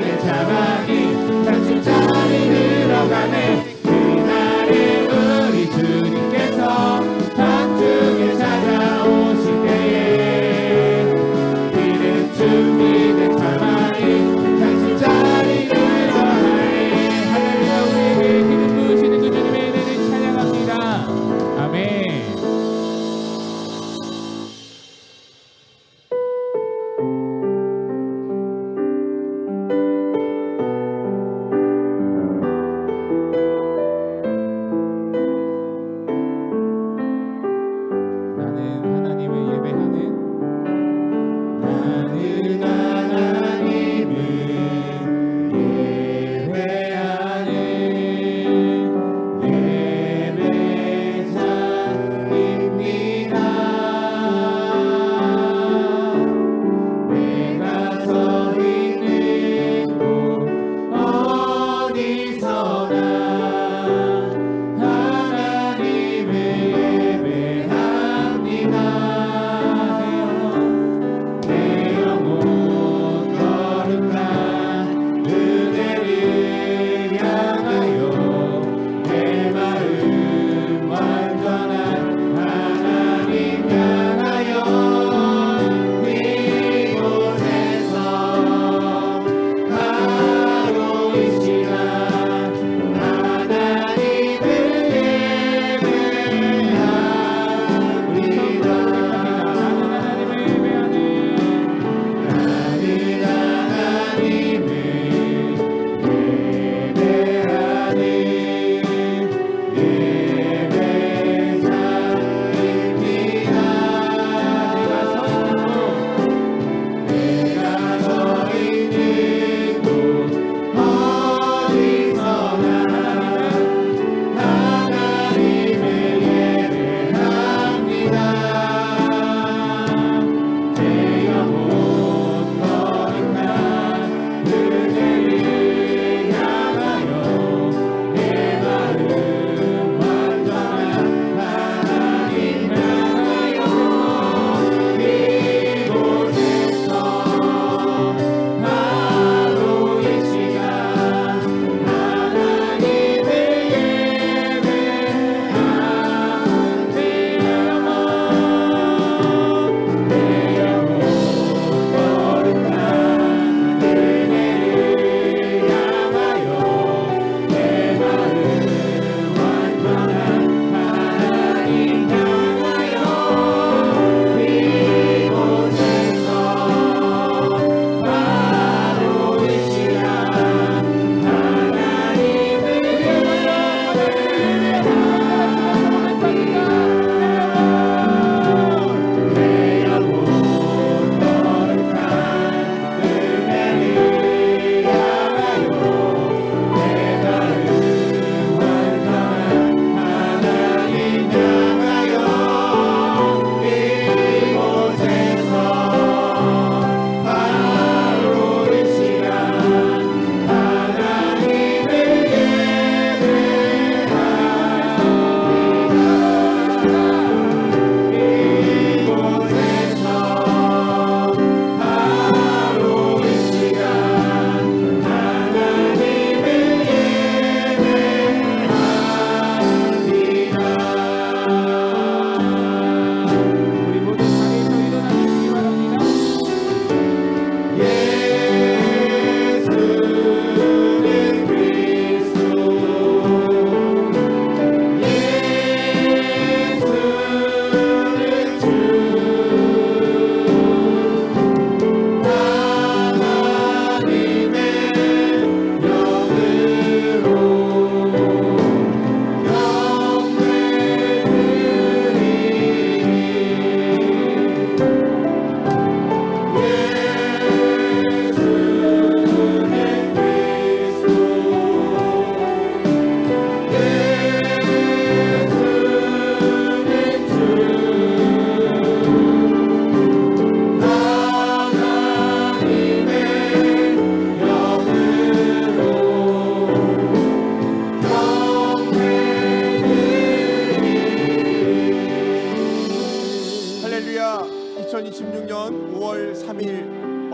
준비된 자만이 장수자리 들어가네. 그날에 우리 주님께서 전중에 찾아오실 때에 이는 준비된 자만이 장수자리 들어가네. 할렐루야. 우리에게 기름 부으시는 그 주님의 은혜를 찬양합니다. 아멘.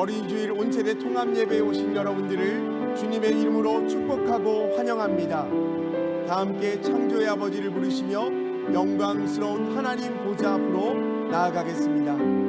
어린이주일 온세대 통합예배에 오신 여러분들을 주님의 이름으로 축복하고 환영합니다. 다 함께 창조의 아버지를 부르시며 영광스러운 하나님 보좌 앞으로 나아가겠습니다.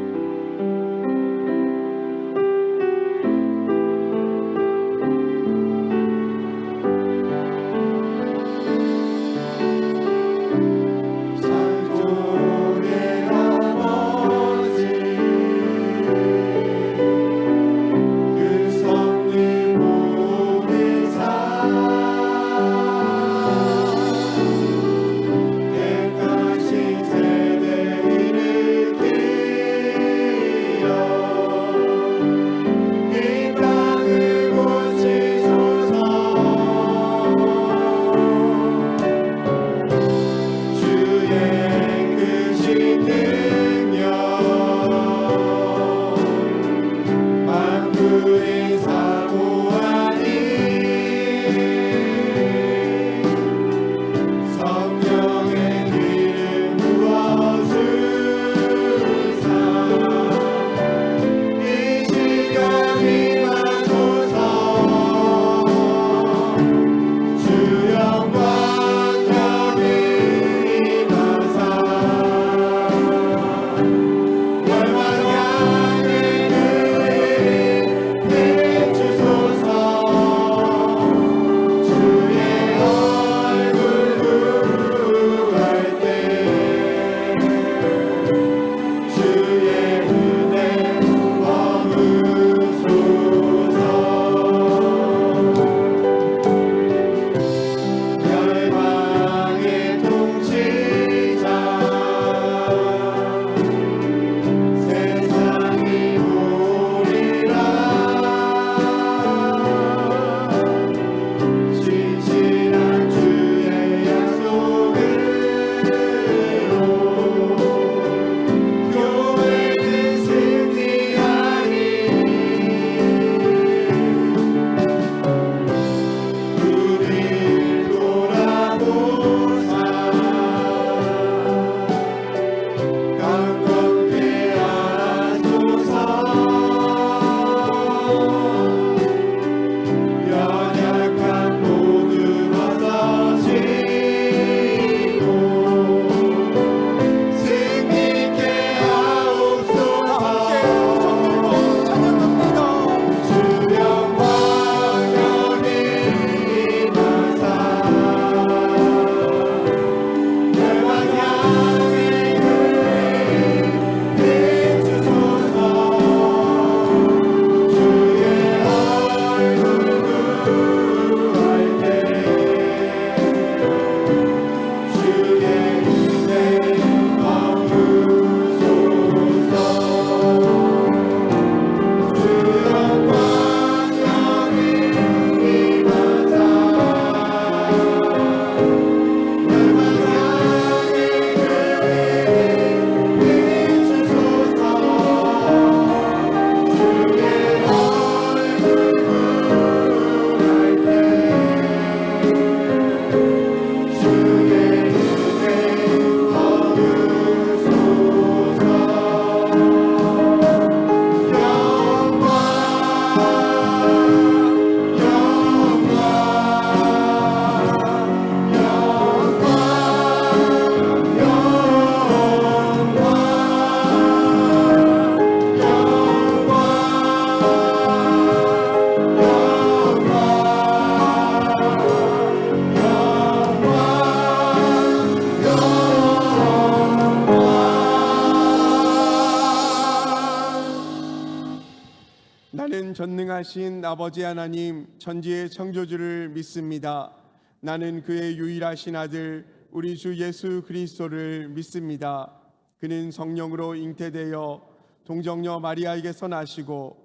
나는 전능하신 아버지 하나님 천지의 창조주를 믿습니다. 나는 그의 유일하신 아들 우리 주 예수 그리스도를 믿습니다. 그는 성령으로 잉태되어 동정녀 마리아에게서 나시고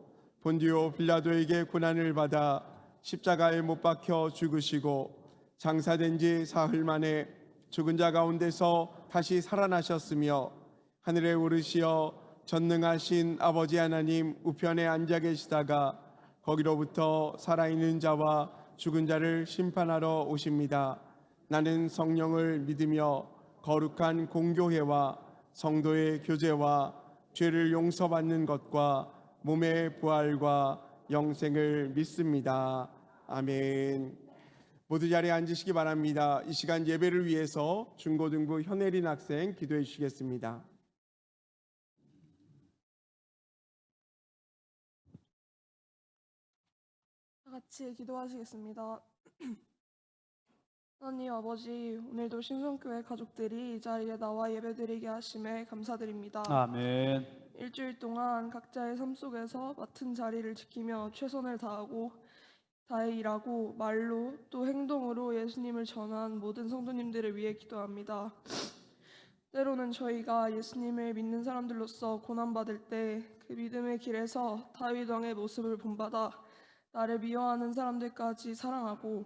본디오 빌라도에게 고난을 받아 십자가에 못 박혀 죽으시고 장사된 지 사흘 만에 죽은 자 가운데서 다시 살아나셨으며 하늘에 오르시어 전능하신 아버지 하나님 우편에 앉아 계시다가 거기로부터 살아있는 자와 죽은 자를 심판하러 오십니다. 나는 성령을 믿으며 거룩한 공교회와 성도의 교제와 죄를 용서받는 것과 몸의 부활과 영생을 믿습니다. 아멘. 모두 자리에 앉으시기 바랍니다. 이 시간 예배를 위해서 중고등부 현혜린 학생 기도해 주시겠습니다. 다 같이 기도하시겠습니다. 하나님 아버지, 오늘도 신성교회 가족들이 이 자리에 나와 예배드리게 하심에 감사드립니다. 아멘. 일주일 동안 각자의 삶 속에서 맡은 자리를 지키며 최선을 다해 일하고 말로 또 행동으로 예수님을 전한 모든 성도님들을 위해 기도합니다. 때로는 저희가 예수님을 믿는 사람들로서 고난받을 때 그 믿음의 길에서 다윗 왕의 모습을 본받아 나를 미워하는 사람들까지 사랑하고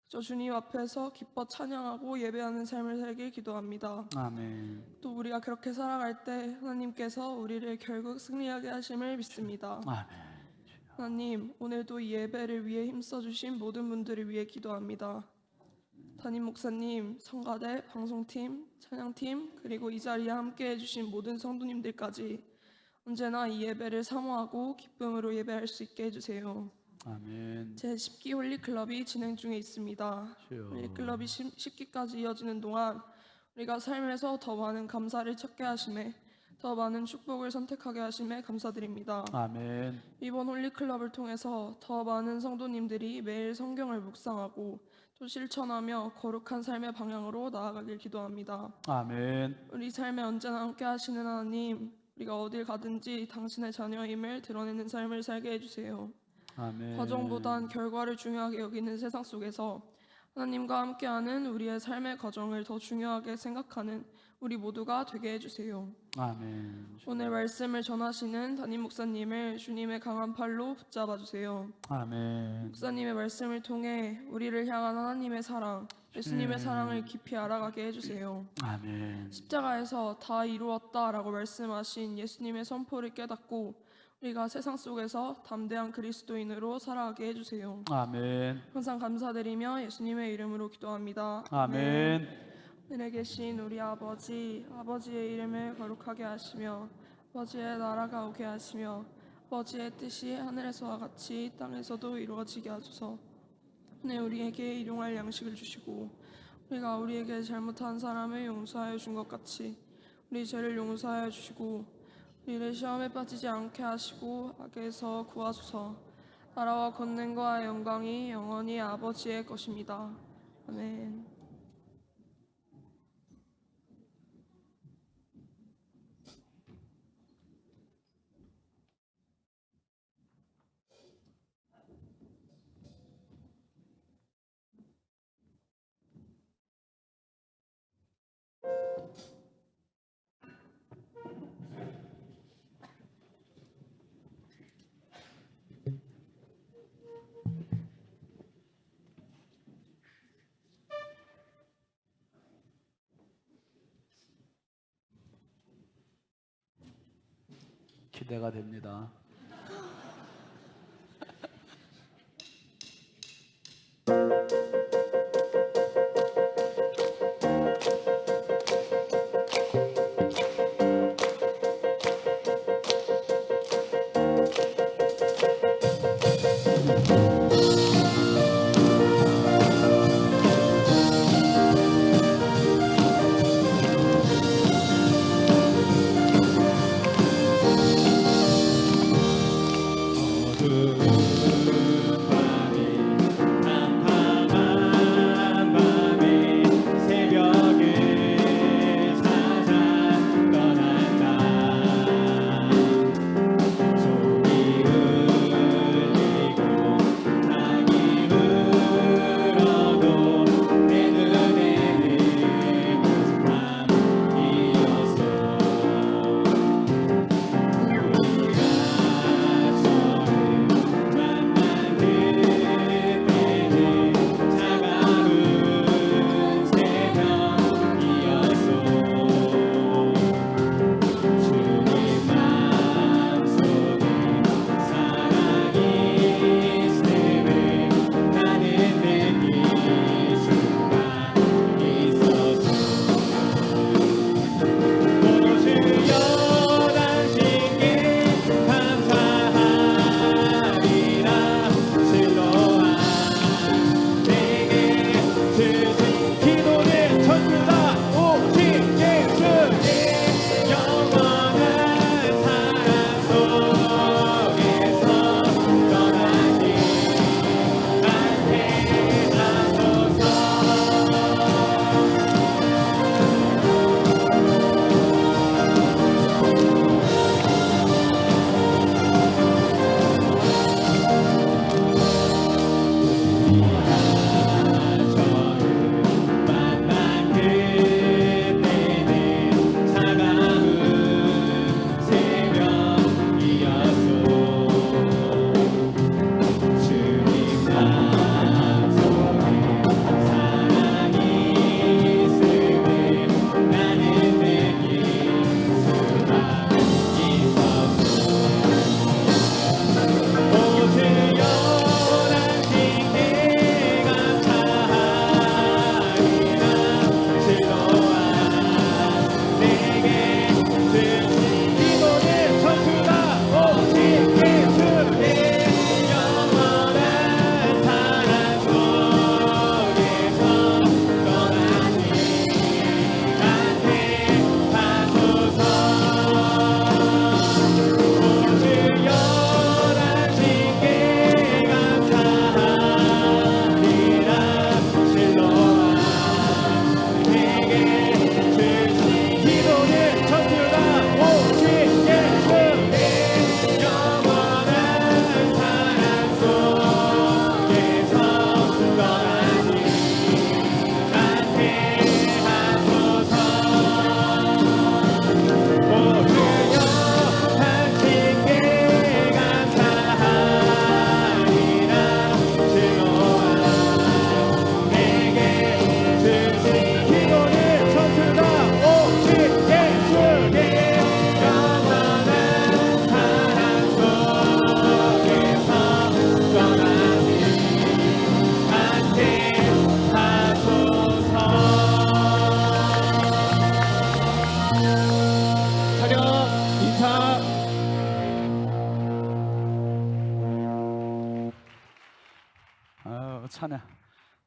저 주님 앞에서 기뻐 찬양하고 예배하는 삶을 살길 기도합니다. 아멘. 또 우리가 그렇게 살아갈 때 하나님께서 우리를 결국 승리하게 하심을 믿습니다. 아멘. 하나님, 오늘도 이 예배를 위해 힘써주신 모든 분들을 위해 기도합니다. 담임 목사님, 성가대, 방송팀, 찬양팀, 그리고 이 자리에 함께 해주신 모든 성도님들까지 언제나 이 예배를 사모하고 기쁨으로 예배할 수 있게 해주세요. 아멘. 제10기 홀리클럽이 진행 중에 있습니다. 주여. 홀리클럽이 10기까지 이어지는 동안 우리가 삶에서 더 많은 감사를 찾게 하심에 더 많은 축복을 선택하게 하심에 감사드립니다. 아멘. 이번 홀리클럽을 통해서 더 많은 성도님들이 매일 성경을 묵상하고 또 실천하며 거룩한 삶의 방향으로 나아가길 기도합니다. 아멘. 우리 삶에 언제나 함께 하시는 하나님, 우리가 어딜 가든지 당신의 자녀임을 드러내는 삶을 살게 해주세요. 아멘. 과정보단 결과를 중요하게 여기는 세상 속에서 하나님과 함께하는 우리의 삶의 과정을 더 중요하게 생각하는 우리 모두가 되게 해주세요. 아멘. 오늘 말씀을 전하시는 담임 목사님을 주님의 강한 팔로 붙잡아 주세요. 아멘. 목사님의 말씀을 통해 우리를 향한 하나님의 사랑, 예수님의 사랑을 깊이 알아가게 해주세요. 아멘. 십자가에서 다 이루었다라고 말씀하신 예수님의 선포를 깨닫고 우리가 세상 속에서 담대한 그리스도인으로 살아가게 해주세요. 아멘. 항상 감사드리며 예수님의 이름으로 기도합니다. 아멘. 하늘에 계신 우리 아버지, 아버지의 이름을 거룩하게 하시며 아버지의 나라가 오게 하시며 아버지의 뜻이 하늘에서와 같이 땅에서도 이루어지게 하소서. 오늘 우리에게 일용할 양식을 주시고 우리가 우리에게 잘못한 사람을 용서하여 준 것 같이 우리 죄를 용서하여 주시고 우리를 시험에 빠지지 않게 하시고 악에서 구하소서. 나라와 권능과 영광이 영원히 아버지의 것입니다. 아멘. 기대가 됩니다.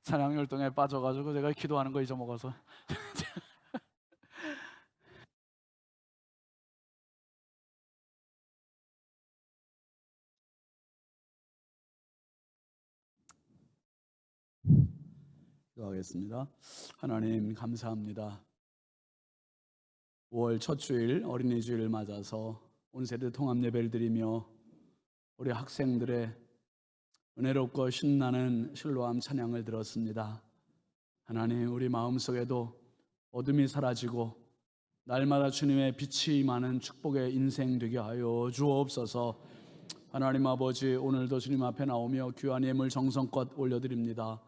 찬양 율동에 빠져가지고 제가 기도하는 거 잊어먹어서. 기도하겠습니다. 하나님 감사합니다. 5월 첫 주일 어린이 주일을 맞아서 온 세대 통합 예배를 드리며 우리 학생들의 은혜롭고 신나는 실로암 찬양을 들었습니다. 하나님, 우리 마음속에도 어둠이 사라지고 날마다 주님의 빛이 임하는 축복의 인생 되게 하여 주옵소서. 하나님 아버지, 오늘도 주님 앞에 나오며 귀한 예물 정성껏 올려드립니다.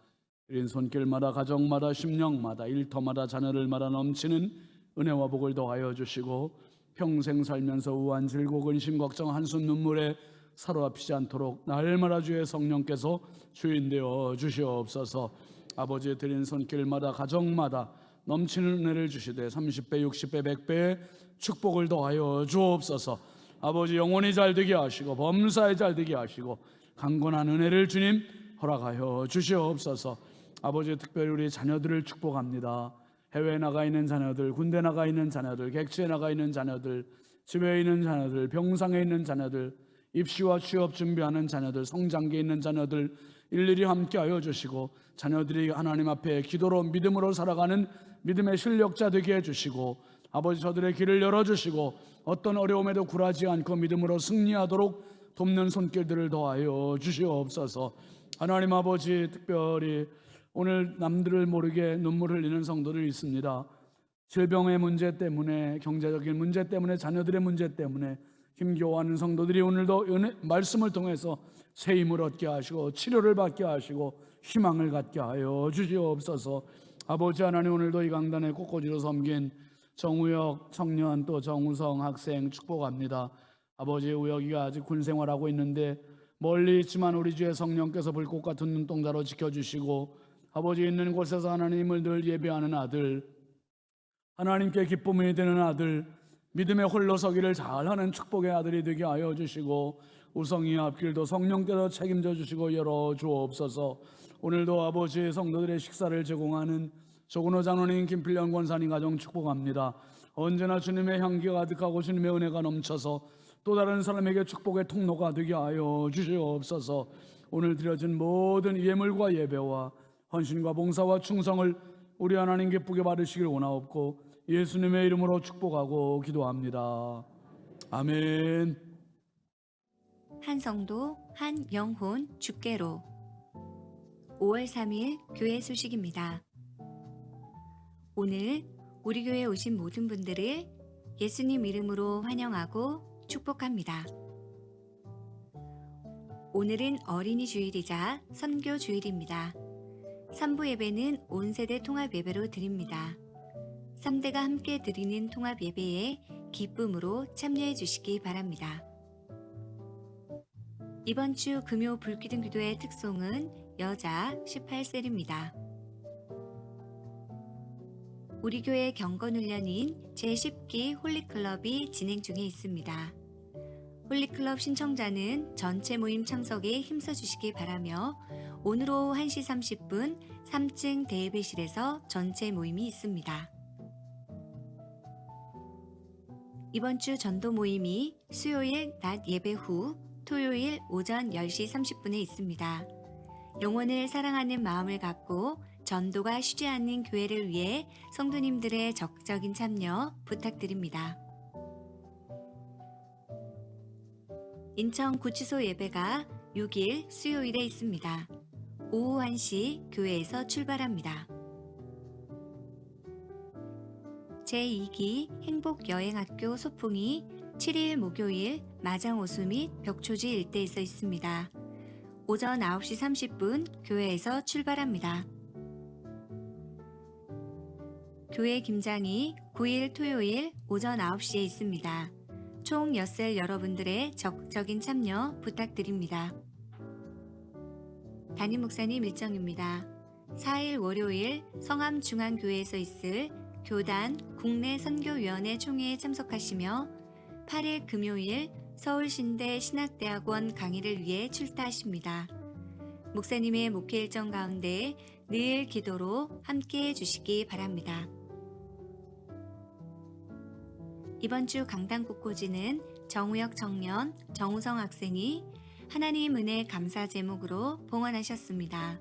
드린 손길마다 가정마다 심령마다 일터마다 자녀들마다 넘치는 은혜와 복을 더하여 주시고 평생 살면서 우한 질고 근심 걱정 한숨 눈물에 사로잡히지 않도록 날마다 주의 성령께서 주인 되어 주시옵소서. 아버지, 드린 손길마다 가정마다 넘치는 은혜를 주시되 30배 60배 100배의 축복을 더하여 주옵소서. 아버지, 영혼이 잘되게 하시고 범사에 잘되게 하시고 강건한 은혜를 주님 허락하여 주시옵소서. 아버지, 특별히 우리 자녀들을 축복합니다. 해외에 나가 있는 자녀들, 군대 나가 있는 자녀들, 객지에 나가 있는 자녀들, 집에 있는 자녀들, 병상에 있는 자녀들, 입시와 취업 준비하는 자녀들, 성장기에 있는 자녀들 일일이 함께하여 주시고 자녀들이 하나님 앞에 기도로 믿음으로 살아가는 믿음의 실력자 되게 해주시고 아버지, 저들의 길을 열어주시고 어떤 어려움에도 굴하지 않고 믿음으로 승리하도록 돕는 손길들을 더하여 주시옵소서. 하나님 아버지, 특별히 오늘 남들을 모르게 눈물 흘리는 성도들이 있습니다. 질병의 문제 때문에, 경제적인 문제 때문에, 자녀들의 문제 때문에 힘겨워하는 성도들이 오늘도 말씀을 통해서 새 힘을 얻게 하시고 치료를 받게 하시고 희망을 갖게 하여 주시옵소서. 아버지 하나님, 오늘도 이 강단에 꽃꽂이로 섬긴 정우혁 청년 또 정우성 학생 축복합니다. 아버지, 우혁이가 아직 군 생활하고 있는데 멀리 있지만 우리 주의 성령께서 불꽃 같은 눈동자로 지켜주시고 아버지, 있는 곳에서 하나님을 늘 예배하는 아들, 하나님께 기쁨이 되는 아들, 믿음의 홀로 서기를 잘하는 축복의 아들이 되게 하여 주시고 우성이 앞길도 성령께서 책임져 주시고 열어 주옵소서. 오늘도 아버지, 성도들의 식사를 제공하는 조근호 장로님, 김필련 권사님 가정 축복합니다. 언제나 주님의 향기가 가득하고 주님의 은혜가 넘쳐서 또 다른 사람에게 축복의 통로가 되게 하여 주시옵소서. 오늘 드려진 모든 예물과 예배와 헌신과 봉사와 충성을 우리 하나님 기쁘게 받으시길 원하옵고 예수님의 이름으로 축복하고 기도합니다. 아멘. 한 성도 한 영혼 주께로 5월 3일 교회 소식입니다. 오늘 우리 교회에 오신 모든 분들을 예수님 이름으로 환영하고 축복합니다. 오늘은 어린이 주일이자 선교 주일입니다. 3부 예배는 온 세대 통합 예배로 드립니다. 3대가 함께 드리는 통합 예배에 기쁨으로 참여해 주시기 바랍니다. 이번 주 금요 불기둥 기도의 특송은 여자 18셀입니다. 우리 교회 경건훈련인 제10기 홀리클럽이 진행 중에 있습니다. 홀리클럽 신청자는 전체 모임 참석에 힘써 주시기 바라며 오늘 오후 1시 30분 3층 대예배실에서 전체 모임이 있습니다. 이번 주 전도 모임이 수요일 낮 예배 후 토요일 오전 10시 30분에 있습니다. 영혼을 사랑하는 마음을 갖고 전도가 쉬지 않는 교회를 위해 성도님들의 적극적인 참여 부탁드립니다. 인천 구치소 예배가 6일 수요일에 있습니다. 오후 1시 교회에서 출발합니다. 제2기 행복여행학교 소풍이 7일 목요일 마장오수 및 벽초지 일대에서 있습니다. 오전 9시 30분 교회에서 출발합니다. 교회 김장이 9일 토요일 오전 9시에 있습니다. 총 엿셀 여러분들의 적극적인 참여 부탁드립니다. 담임 목사님 일정입니다. 4일 월요일 성암중앙교회에서 있을 교단 국내 선교위원회 총회에 참석하시며 8일 금요일 서울신대 신학대학원 강의를 위해 출타하십니다. 목사님의 목회 일정 가운데 늘 기도로 함께 해주시기 바랍니다. 이번 주 강단 꽃꽂이는 정우혁 청년, 정우성 학생이 하나님 은혜 감사 제목으로 봉헌하셨습니다.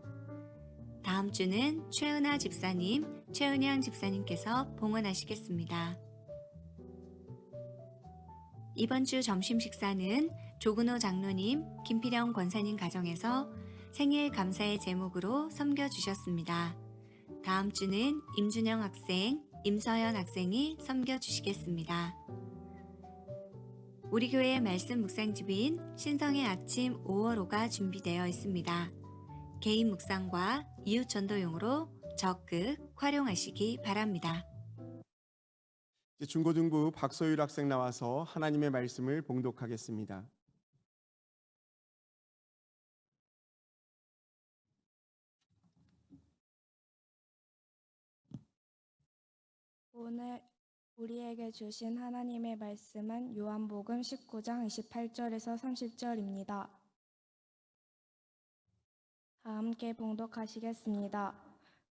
다음 주는 최은아 집사님, 최은영 집사님께서 봉헌하시겠습니다. 이번 주 점심 식사는 조근호 장로님, 김필영 권사님 가정에서 생일 감사의 제목으로 섬겨주셨습니다. 다음 주는 임준영 학생, 임서연 학생이 섬겨주시겠습니다. 우리 교회의 말씀 묵상집인 신성의 아침 5월호가 준비되어 있습니다. 개인 묵상과 이웃 전도용으로 적극 활용하시기 바랍니다. 중고등부 박소율 학생 나와서 하나님의 말씀을 봉독하겠습니다. 오늘 우리에게 주신 하나님의 말씀은 요한복음 19장 28절에서 30절입니다. 다 함께 봉독하시겠습니다.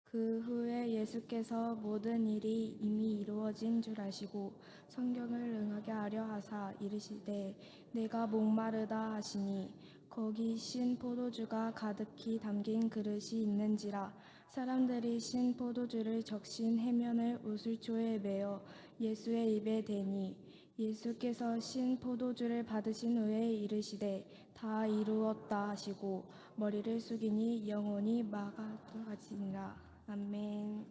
그 후에 예수께서 모든 일이 이미 이루어진 줄 아시고 성경을 응하게 하려 하사 이르시되 내가 목마르다 하시니 거기 신 포도주가 가득히 담긴 그릇이 있는지라. 사람들이 신 포도주를 적신 해면을 우슬초에 메어 예수의 입에 대니 예수께서 신 포도주를 받으신 후에 이르시되 다 이루었다 하시고 머리를 숙이니 영혼이 막아지니라. 아멘.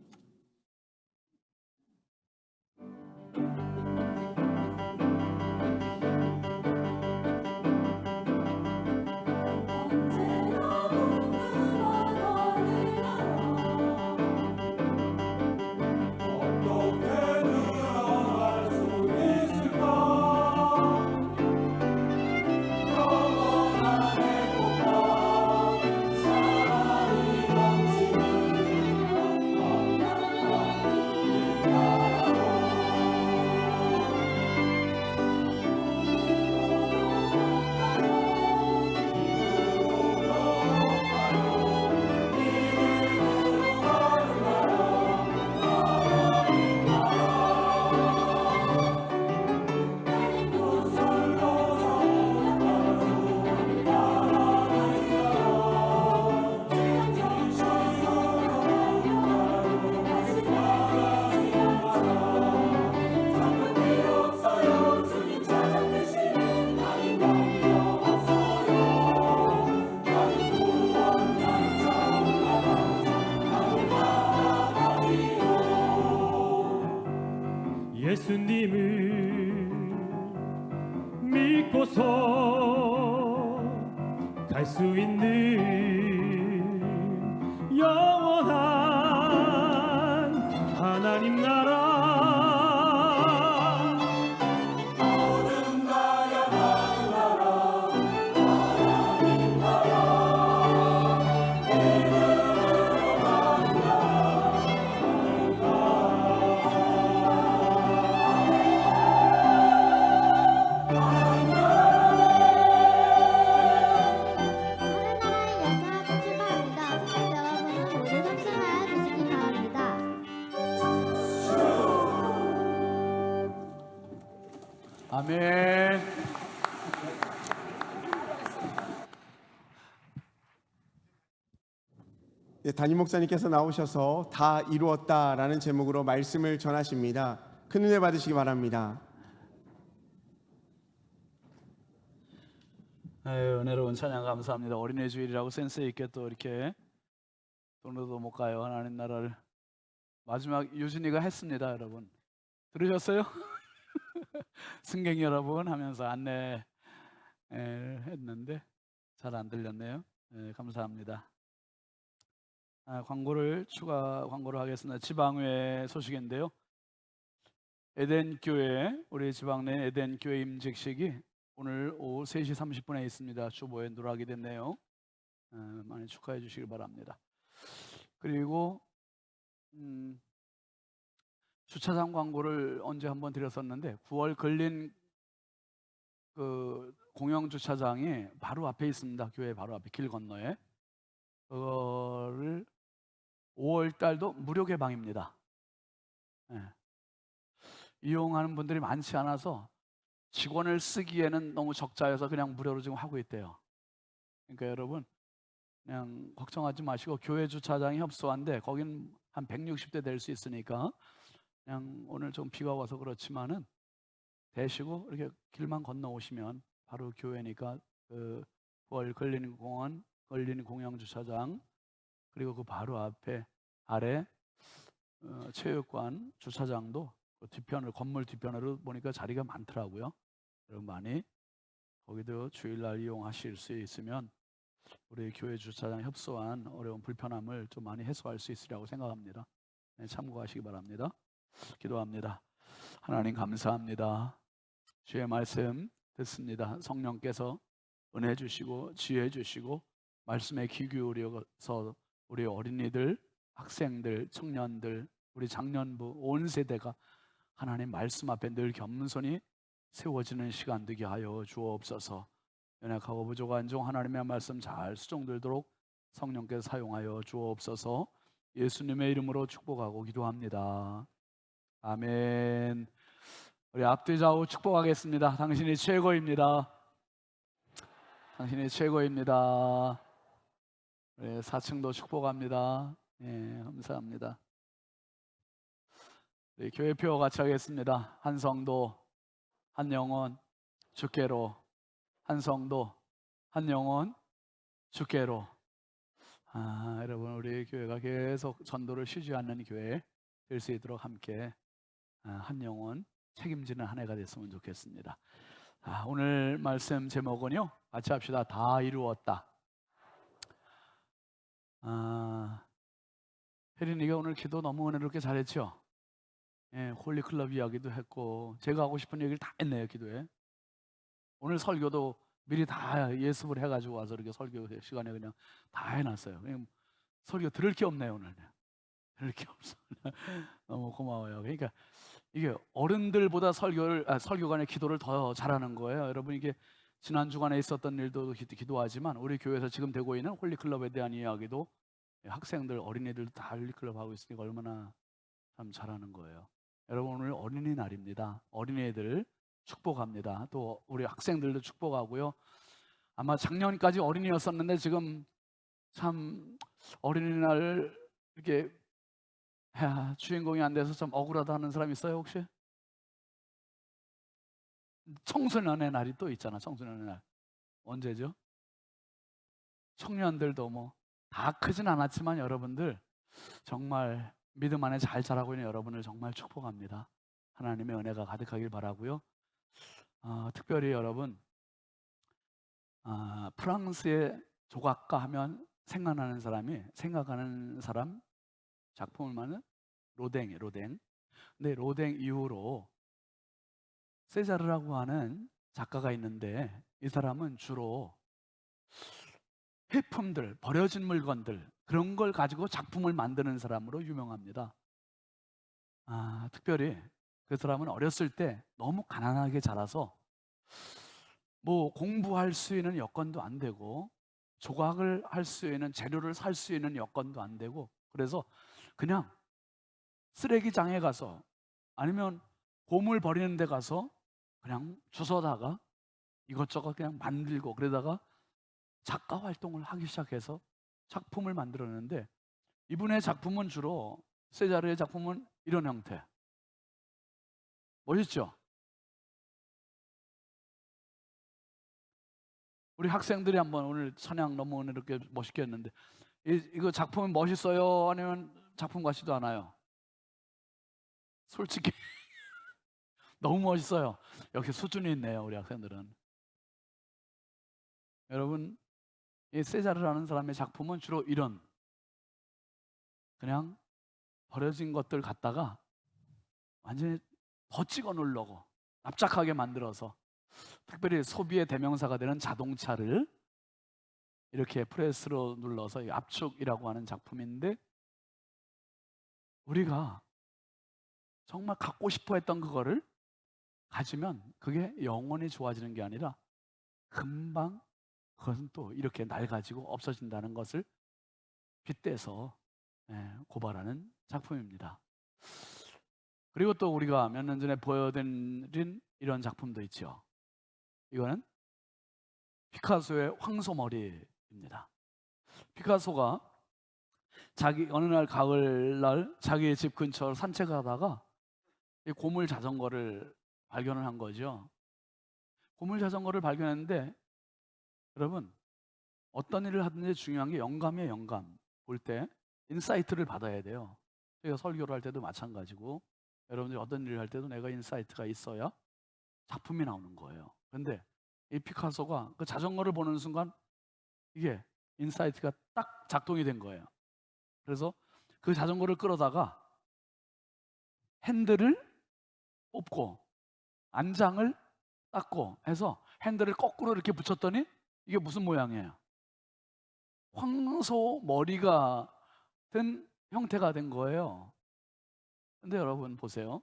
예수님을 믿고서 갈 수 있는 영원한 하나님 나라. 아멘. 담임 목사님께서 나오셔서 다 이루었다라는 제목으로 말씀을 전하십니다. 큰 은혜 받으시기 바랍니다. 은혜로운 찬양 감사합니다. 어린이 주일이라고 센스 있게 또 이렇게 돈으로도 못 가요 하나님 나라를 마지막 유진이가 했습니다. 여러분 들으셨어요? 승객 여러분 하면서 안내 했는데 잘 안 들렸네요. 감사합니다. 추가 광고를 하겠습니다. 지방회 소식인데요. 에덴교회, 우리 지방 내 에덴교회 임직식이 오늘 오후 3시 30분에 있습니다. 주보에 누락이 됐네요. 많이 축하해 주시길 바랍니다. 그리고 주차장 광고를 언제 한번 드렸었는데 9월 걸린 그 공영 주차장이 바로 앞에 있습니다. 교회 바로 앞에 길 건너에. 그거를 5월 달도 무료 개방입니다. 예. 이용하는 분들이 많지 않아서 직원을 쓰기에는 너무 적자여서 그냥 무료로 지금 하고 있대요. 그러니까 여러분 그냥 걱정하지 마시고, 교회 주차장이 협소한데 거긴 한 160대 될 수 있으니까 그냥 오늘 좀 비가 와서 그렇지만은 대시고 이렇게 길만 건너 오시면 바로 교회니까, 그 월 걸린공원 걸린공영 주차장, 그리고 그 바로 앞에 아래 체육관 주차장도 그 뒤편을, 건물 뒤편으로 보니까 자리가 많더라고요. 여러분 많이 거기도 주일날 이용하실 수 있으면 우리 교회 주차장 협소한 어려운 불편함을 좀 많이 해소할 수 있으리라고 생각합니다. 네, 참고하시기 바랍니다. 기도합니다. 하나님 감사합니다. 주의 말씀 듣습니다. 성령께서 은혜 주시고 지혜 주시고 말씀에 귀 기울여서 우리 어린이들, 학생들, 청년들, 우리 장년부 온 세대가 하나님 말씀 앞에 늘 겸손히 세워지는 시간 되게 하여 주옵소서. 연약하고 부족한 종 하나님의 말씀 잘 수종들도록 성령께서 사용하여 주옵소서. 예수님의 이름으로 축복하고 기도합니다. 아멘. 우리 앞뒤 좌우 축복하겠습니다. 당신이 최고입니다. 당신이 최고입니다. 우리 4층도 축복합니다. 예, 감사합니다. 우리 교회표 같이 하겠습니다. 한 성도, 한 영혼, 주께로. 한 성도, 한 영혼, 주께로. 여러분 우리 교회가 계속 전도를 쉬지 않는 교회 될 수 있도록 함께 한 영혼 책임지는 한 해가 됐으면 좋겠습니다. 오늘 말씀 제목은요, 같이 합시다. 다 이루었다. 혜린이가 오늘 기도 너무 은혜롭게 잘했죠. 예, 홀리클럽 이야기도 했고 제가 하고 싶은 얘기를 다 했네요. 기도에. 오늘 설교도 미리 다 예습을 해가지고 와서 이렇게 설교 시간에 그냥 다 해놨어요. 그냥 설교 들을 게 없네요. 오늘 들을 게 없어. 너무 고마워요. 그러니까 이게 어른들보다 설교관의 기도를 더 잘하는 거예요. 여러분 이게 지난 주간에 있었던 일도 기도하지만 우리 교회에서 지금 되고 있는 홀리클럽에 대한 이야기도 학생들, 어린이들 다 홀리클럽 하고 있으니까 얼마나 참 잘하는 거예요. 여러분 오늘 어린이날입니다. 어린이들 축복합니다. 또 우리 학생들도 축복하고요. 아마 작년까지 어린이였었는데 지금 참 어린이날 이렇게 주인공이 안 돼서 좀 억울하다 하는 사람 있어요 혹시? 청소년의 날이 또 있잖아. 청소년의 날 언제죠? 청년들도 뭐 다 크진 않았지만 여러분들 정말 믿음 안에 잘 자라고 있는 여러분을 정말 축복합니다. 하나님의 은혜가 가득하길 바라고요. 특별히 여러분 프랑스의 조각가 하면 생각하는 사람 작품을 말하는 로댕이에요. 로댕. 근데 로댕 이후로 세자르라고 하는 작가가 있는데 이 사람은 주로 폐품들, 버려진 물건들 그런 걸 가지고 작품을 만드는 사람으로 유명합니다. 특별히 그 사람은 어렸을 때 너무 가난하게 자라서 뭐 공부할 수 있는 여건도 안 되고 조각을 할 수 있는 재료를 살 수 있는 여건도 안 되고 그래서 그냥 쓰레기장에 가서 아니면 보물 버리는 데 가서 그냥 주워다가 이것저것 그냥 만들고 그러다가 작가 활동을 하기 시작해서 작품을 만들었는데 이분의 작품은 주로 세자르의 작품은 이런 형태. 멋있죠? 우리 학생들이 한번 오늘 찬양 너무 이렇게 멋있게 했는데 이거 작품은 멋있어요? 아니면 작품 같지도 않아요? 솔직히 너무 멋있어요. 역시 수준이 있네요. 우리 학생들은. 여러분 이 세자르라는 사람의 작품은 주로 이런 그냥 버려진 것들 갖다가 완전히 더 찍어 놓으려고 납작하게 만들어서 특별히 소비의 대명사가 되는 자동차를 이렇게 프레스로 눌러서 압축이라고 하는 작품인데 우리가 정말 갖고 싶어 했던 그거를 가지면 그게 영원히 좋아지는 게 아니라 금방 그것은 또 이렇게 낡아지고 없어진다는 것을 빗대서 고발하는 작품입니다. 그리고 또 우리가 몇 년 전에 보여드린 이런 작품도 있죠. 이거는 피카소의 황소머리입니다. 피카소가 어느 날 가을날 자기의 집 근처를 산책하다가 이 고물 자전거를 발견을 한 거죠. 고물 자전거를 발견했는데, 여러분, 어떤 일을 하든지 중요한 게 영감이에요. 영감. 볼 때 인사이트를 받아야 돼요. 저희가 설교를 할 때도 마찬가지고, 여러분들이 어떤 일을 할 때도 내가 인사이트가 있어야 작품이 나오는 거예요. 그런데 이 피카소가 그 자전거를 보는 순간 이게 인사이트가 딱 작동이 된 거예요. 그래서 그 자전거를 끌어다가 핸들을 뽑고 안장을 닦고 해서 핸들을 거꾸로 이렇게 붙였더니 이게 무슨 모양이에요? 황소 머리가 된 형태가 된 거예요. 근데 여러분 보세요.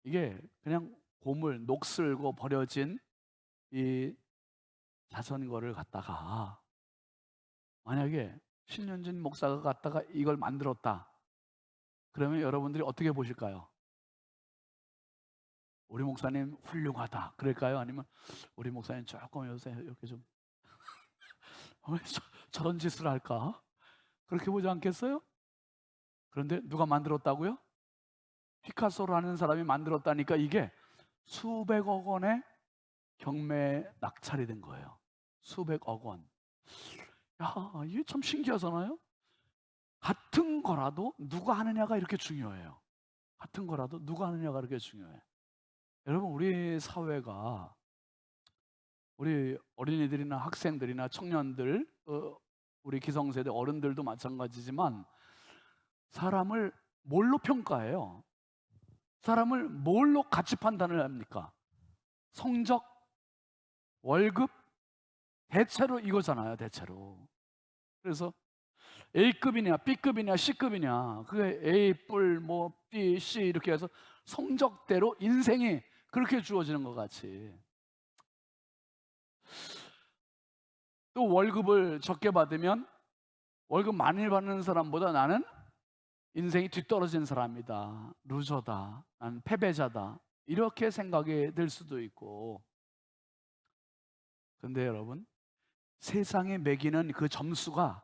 이게 그냥 고물, 녹슬고 버려진 이 자전거를 갖다가 만약에 신윤진 목사가 갖다가 이걸 만들었다. 그러면 여러분들이 어떻게 보실까요? 우리 목사님 훌륭하다 그럴까요? 아니면 우리 목사님 조금 요새 이렇게 좀 왜 저런 짓을 할까? 그렇게 보지 않겠어요? 그런데 누가 만들었다고요? 피카소라는 사람이 만들었다니까 이게 수백억 원의 경매에 낙찰이 된 거예요. 수백억 원. 야, 이게 참 신기하잖아요. 같은 거라도 누가 하느냐가 이렇게 중요해요. 같은 거라도 누가 하느냐가 이렇게 중요해요. 여러분, 우리 사회가 우리 어린이들이나 학생들이나 청년들, 우리 기성세대 어른들도 마찬가지지만 사람을 뭘로 평가해요? 사람을 뭘로 가치 판단을 합니까? 성적, 월급, 대체로 이거잖아요. 대체로. 그래서 A급이냐 B급이냐 C급이냐, 그게 A, 뿔, 뭐 B, C 이렇게 해서 성적대로 인생이 그렇게 주어지는 것 같이, 또 월급을 적게 받으면 월급 많이 받는 사람보다 나는 인생이 뒤떨어진 사람이다, 루저다, 나는 패배자다, 이렇게 생각이 들 수도 있고. 그런데 여러분, 세상에 매기는 그 점수가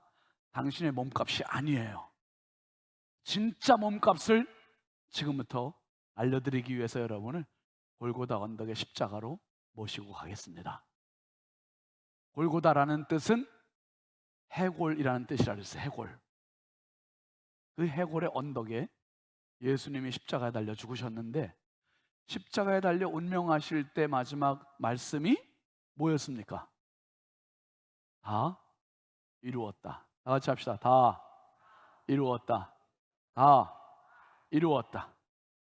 당신의 몸값이 아니에요. 진짜 몸값을 지금부터 알려드리기 위해서 여러분을 골고다 언덕의 십자가로 모시고 가겠습니다. 골고다라는 뜻은 해골이라는 뜻이라 그랬어요. 해골. 그 해골의 언덕에 예수님이 십자가에 달려 죽으셨는데, 십자가에 달려 운명하실 때 마지막 말씀이 뭐였습니까? 다 이루었다. 다 같이 합시다. 다 이루었다. 다 이루었다.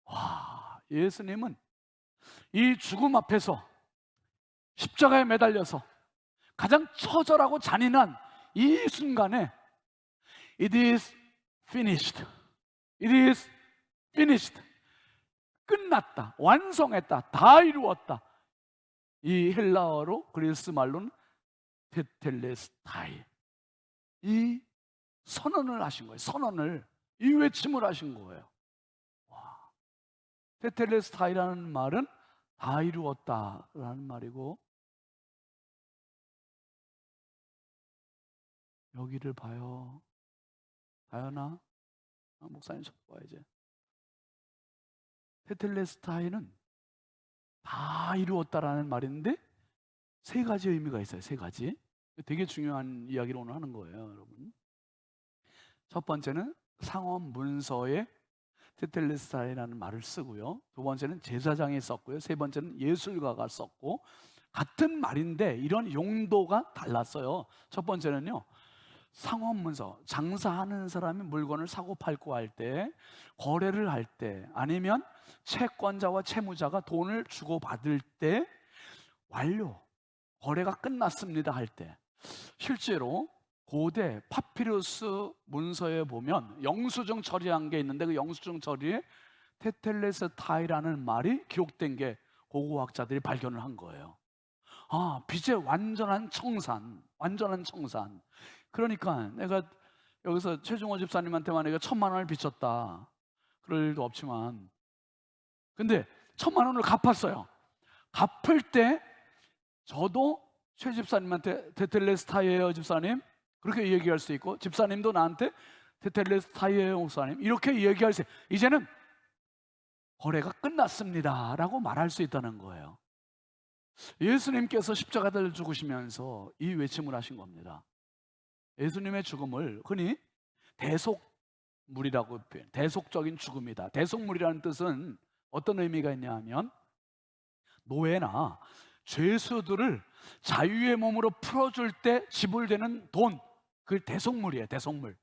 와, 예수님은 이 죽음 앞에서 십자가에 매달려서 가장 처절하고 잔인한 이 순간에 It is finished. It is finished. 끝났다. 완성했다. 다 이루었다. 이 헬라어로, 그리스 말로는 테텔레스타이. 이 선언을 하신 거예요. 선언을, 이 외침을 하신 거예요. 와. 테텔레스타이라는 말은 다 이루었다라는 말이고, 여기를 봐요. 다현아, 목사님 저 봐야지. 테텔레스타이는 다 이루었다라는 말인데 세 가지 의미가 있어요. 세 가지. 되게 중요한 이야기를 오늘 하는 거예요, 여러분. 첫 번째는 상업 문서에 테텔레스타이라는 말을 쓰고요. 두 번째는 제사장이 썼고요. 세 번째는 예술가가 썼고, 같은 말인데 이런 용도가 달랐어요. 첫 번째는요, 상업 문서, 장사하는 사람이 물건을 사고 팔고 할 때, 거래를 할 때, 아니면 채권자와 채무자가 돈을 주고 받을 때, 완료, 거래가 끝났습니다 할 때, 실제로 고대 파피루스 문서에 보면 영수증 처리한 게 있는데, 그 영수증 처리에 테텔레스타이라는 말이 기록된 게 고고학자들이 발견을 한 거예요. 아, 빚의 완전한 청산, 완전한 청산. 그러니까 내가 여기서 최중호 집사님한테 만약에 1,000만 원을 빚졌다 그럴 일도 없지만, 근데 1,000만 원을 갚았어요. 갚을 때 저도 최 집사님한테 테텔레스타이에요 집사님 그렇게 얘기할 수 있고, 집사님도 나한테 테텔레스타이에요 목사님 이렇게 얘기할 수 있어요. 이제는 거래가 끝났습니다 라고 말할 수 있다는 거예요. 예수님께서 십자가를 죽으시면서 이 외침을 하신 겁니다. 예수님의 죽음을 흔히 대속물이라고 표현, 대속적인 죽음이다. 대속물이라는 뜻은 어떤 의미가 있냐 하면, 노예나 죄수들을 자유의 몸으로 풀어줄 때 지불되는 돈, 그게 대속물이에요. 대속물.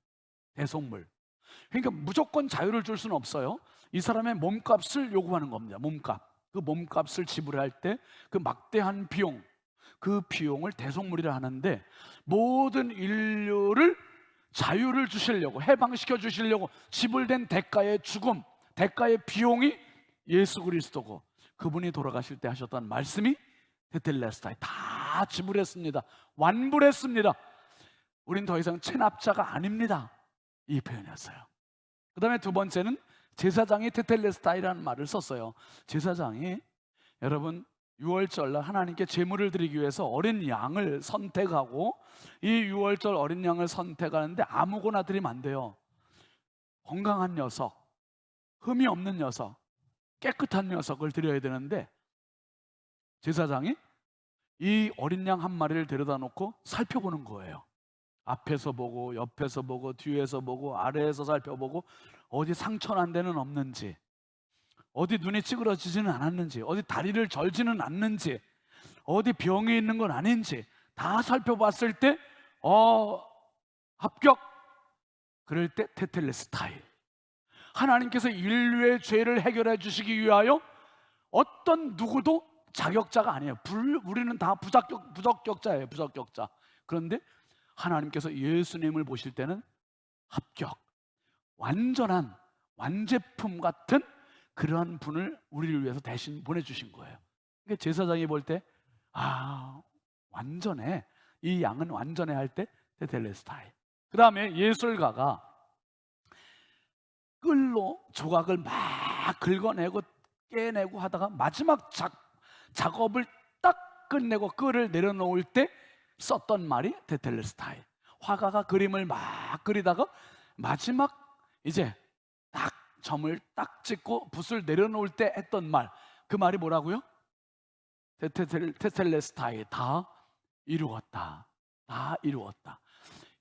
그러니까 무조건 자유를 줄 수는 없어요. 이 사람의 몸값을 요구하는 겁니다. 몸값. 그 몸값을 지불할 때 그 막대한 비용, 그 비용을 대속물이라 하는데, 모든 인류를 자유를 주시려고, 해방시켜 주시려고 지불된 대가의 죽음, 대가의 비용이 예수 그리스도고, 그분이 돌아가실 때 하셨던 말씀이 테텔레스타이, 다 지불했습니다. 완불했습니다. 우린 더 이상 체납자가 아닙니다. 이 표현이었어요. 그 다음에 두 번째는 제사장이 테텔레스타이라는 말을 썼어요. 제사장이 여러분 6월절날 하나님께 제물을 드리기 위해서 어린 양을 선택하고, 이 6월절 어린 양을 선택하는데 아무거나 드리면 안 돼요. 건강한 녀석, 흠이 없는 녀석, 깨끗한 녀석을 드려야 되는데, 제사장이 이 어린 양 한 마리를 데려다 놓고 살펴보는 거예요. 앞에서 보고 옆에서 보고 뒤에서 보고 아래에서 살펴보고, 어디 상처난 데는 없는지, 어디 눈이 찌그러지지는 않았는지, 어디 다리를 절지는 않는지, 어디 병이 있는 건 아닌지 다 살펴봤을 때 합격. 그럴 때 테텔레스타이, 하나님께서 인류의 죄를 해결해 주시기 위하여 어떤 누구도 자격자가 아니에요. 우리는 다 부적격자예요. 부적격자. 그런데 하나님께서 예수님을 보실 때는 합격, 완전한 완제품 같은 그러한 분을 우리를 위해서 대신 보내주신 거예요. 그러니까 제사장이 볼 때 완전해, 이 양은 완전해 할 때 테텔레스타이. 그 다음에 예술가가 끌로 조각을 막 긁어내고 깨내고 하다가 마지막 작업을 딱 끝내고 끌을 내려놓을 때 썼던 말이 테텔레스타이. 화가가 그림을 막 그리다가 마지막 이제 딱 점을 딱 찍고 붓을 내려놓을 때 했던 말, 그 말이 뭐라고요? 테텔레스타이, 다 이루었다. 다 이루었다.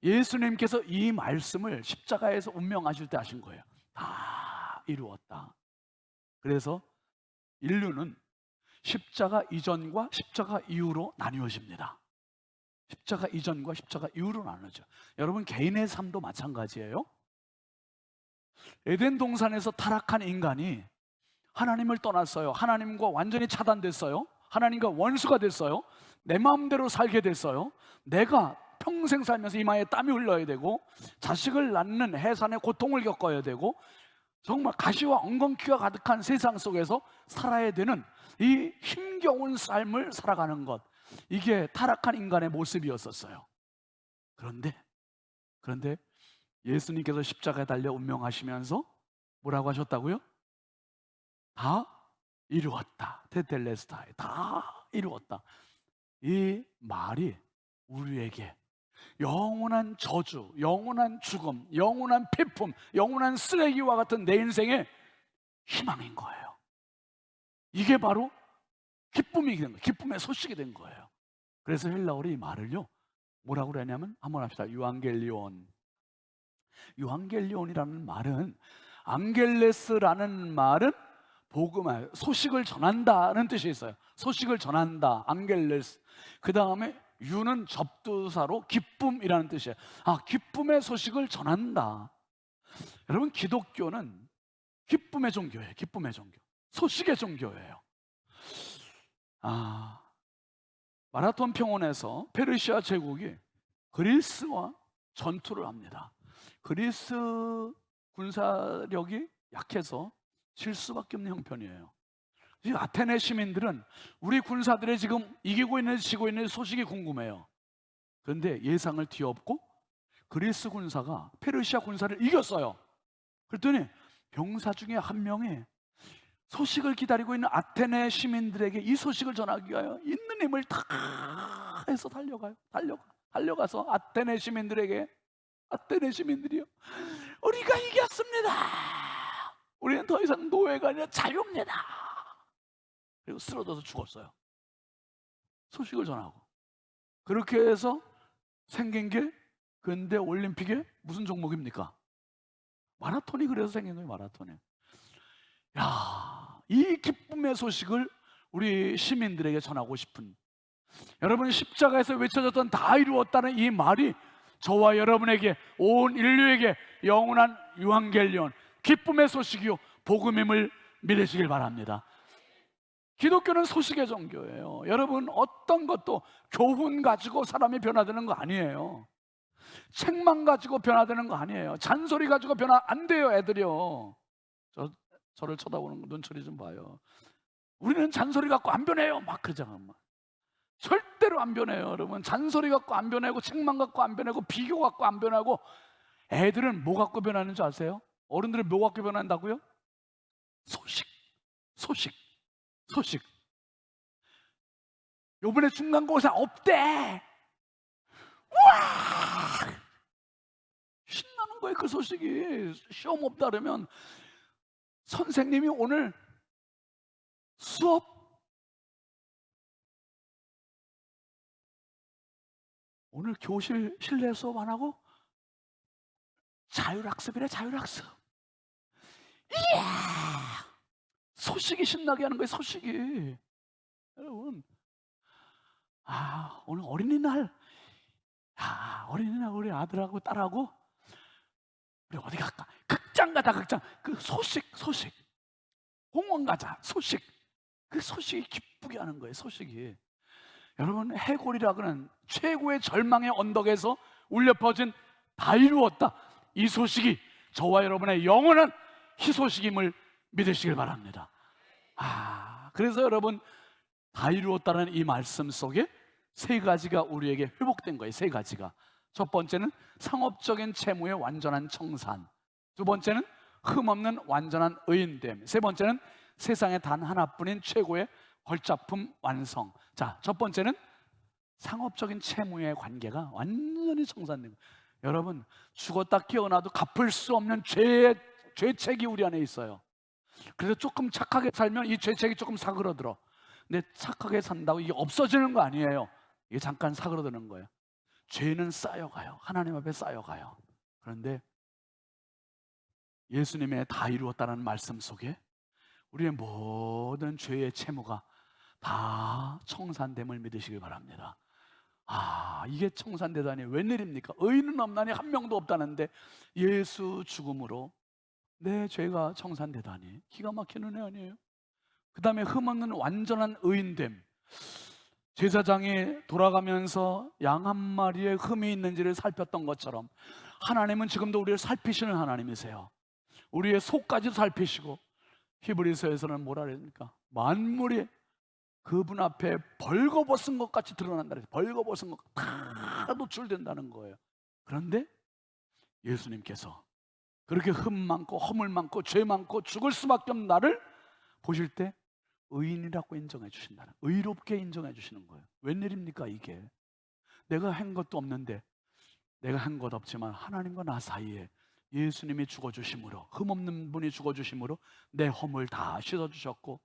예수님께서 이 말씀을 십자가에서 운명하실 때 하신 거예요. 다 이루었다. 그래서 인류는 십자가 이전과 십자가 이후로 나뉘어집니다. 십자가 이전과 십자가 이후로 나누죠. 여러분 개인의 삶도 마찬가지예요. 에덴 동산에서 타락한 인간이 하나님을 떠났어요. 하나님과 완전히 차단됐어요. 하나님과 원수가 됐어요. 내 마음대로 살게 됐어요. 내가 평생 살면서 이마에 땀이 흘러야 되고, 자식을 낳는 해산의 고통을 겪어야 되고, 정말 가시와 엉겅퀴가 가득한 세상 속에서 살아야 되는 이 힘겨운 삶을 살아가는 것, 이게 타락한 인간의 모습이었었어요. 그런데 예수님께서 십자가에 달려 운명하시면서 뭐라고 하셨다고요? 다 이루었다. 테텔레스타이, 다 이루었다. 이 말이 우리에게 영원한 저주, 영원한 죽음, 영원한 피품, 영원한 쓰레기와 같은 내 인생의 희망인 거예요. 이게 바로 기쁨이 된 거예요. 기쁨의 소식이 된 거예요. 그래서 헬라어로 이 말을요 뭐라고 그러냐면, 한번 합시다. 유앙겔리온이라는 말은, 앙겔레스라는 말은 복음을, 소식을 전한다는 뜻이 있어요. 소식을 전한다, 앙겔레스. 그 다음에 유는 접두사로 기쁨이라는 뜻이에요. 기쁨의 소식을 전한다. 여러분, 기독교는 기쁨의 종교예요. 기쁨의 종교, 소식의 종교예요. 마라톤 평원에서 페르시아 제국이 그리스와 전투를 합니다. 그리스 군사력이 약해서 질 수밖에 없는 형편이에요. 아테네 시민들은 우리 군사들이 지금 이기고 있는지 지고 있는지 소식이 궁금해요. 그런데 예상을 뒤엎고 그리스 군사가 페르시아 군사를 이겼어요. 그랬더니 병사 중에 한 명이 소식을 기다리고 있는 아테네 시민들에게 이 소식을 전하기 위하여 있는 힘을 다 해서 달려가서 아테네 시민들이요, 우리가 이겼습니다. 우리는 더 이상 노예가 아니라 자유입니다. 그리고 쓰러져서 죽었어요. 소식을 전하고. 그렇게 해서 생긴 게 근대 올림픽의 무슨 종목입니까? 마라톤이 그래서 생긴 거예요. 마라톤이. 야, 이 기쁨의 소식을 우리 시민들에게 전하고 싶은, 여러분 십자가에서 외쳐졌던 다 이루었다는 이 말이 저와 여러분에게, 온 인류에게 영원한 유앙겔리온, 기쁨의 소식이요 복음임을 믿으시길 바랍니다. 기독교는 소식의 종교예요. 여러분 어떤 것도 교훈 가지고 사람이 변화되는 거 아니에요. 책만 가지고 변화되는 거 아니에요. 잔소리 가지고 변화 안 돼요. 애들이요. 저를 쳐다보는 눈초리 좀 봐요. 우리는 잔소리 갖고 안 변해요 막 그러잖아. 절대로 안 변해요. 여러분 잔소리 갖고 안 변하고, 책만 갖고 안 변하고, 비교 갖고 안 변하고. 애들은 뭐 갖고 변하는 줄 아세요? 어른들은 뭐 갖고 변한다고요? 소식. 요번에 중간고사 없대. 와, 신나는 거예요. 그 소식이. 시험 없다 그러면 선생님이 오늘 수업 오늘 교실 실내 수업 안 하고 자율학습이래. 자율학습. 이야, 소식이 신나게 하는 거예요. 소식이. 여러분, 오늘 어린이날, 어린이날 우리 아들하고 딸하고 우리 어디 갈까? 극장 가자. 극장. 그 소식. 공원 가자. 소식. 그 소식이 기쁘게 하는 거예요. 소식이. 여러분 해골이라고는 최고의 절망의 언덕에서 울려 퍼진 다 이루었다, 이 소식이 저와 여러분의 영원한 희소식임을 믿으시길 바랍니다. 그래서 여러분 다 이루었다는 이 말씀 속에 세 가지가 우리에게 회복된 거예요. 세 가지가. 첫 번째는 상업적인 채무의 완전한 청산, 두 번째는 흠없는 완전한 의인됨, 세 번째는 세상에 단 하나뿐인 최고의 걸작품 완성. 자, 첫 번째는 상업적인 채무의 관계가 완전히 청산된 거예요. 여러분 죽었다 깨어나도 갚을 수 없는 죄책이 우리 안에 있어요. 그래서 조금 착하게 살면 이 죄책이 조금 사그러들어. 근데 착하게 산다고 이게 없어지는 거 아니에요. 이게 잠깐 사그러드는 거예요. 죄는 쌓여가요. 하나님 앞에 쌓여가요. 그런데 예수님의 다 이루었다는 말씀 속에 우리의 모든 죄의 채무가 다 청산됨을 믿으시길 바랍니다. 이게 청산되다니 웬일입니까? 의인은 없나니 한 명도 없다는데 예수 죽음으로 내 죄가 청산되다니 기가 막히는 애 아니에요? 그 다음에 흠없는 완전한 의인됨. 제사장이 돌아가면서 양 한 마리에 흠이 있는지를 살폈던 것처럼 하나님은 지금도 우리를 살피시는 하나님이세요. 우리의 속까지도 살피시고, 히브리서에서는 뭐라 그럽니까? 만물이 그분 앞에 벌거벗은 것 같이 드러난다. 벌거벗은 것 다 노출된다는 거예요. 그런데 예수님께서 그렇게 흠 많고 허물 많고 죄 많고 죽을 수밖에 없는 나를 보실 때 의인이라고 인정해 주신다는, 의롭게 인정해 주시는 거예요. 웬일입니까 이게? 내가 한 것도 없는데, 내가 한 것 없지만 하나님과 나 사이에 예수님이 죽어주심으로, 흠없는 분이 죽어주심으로 내 허물 다 씻어주셨고,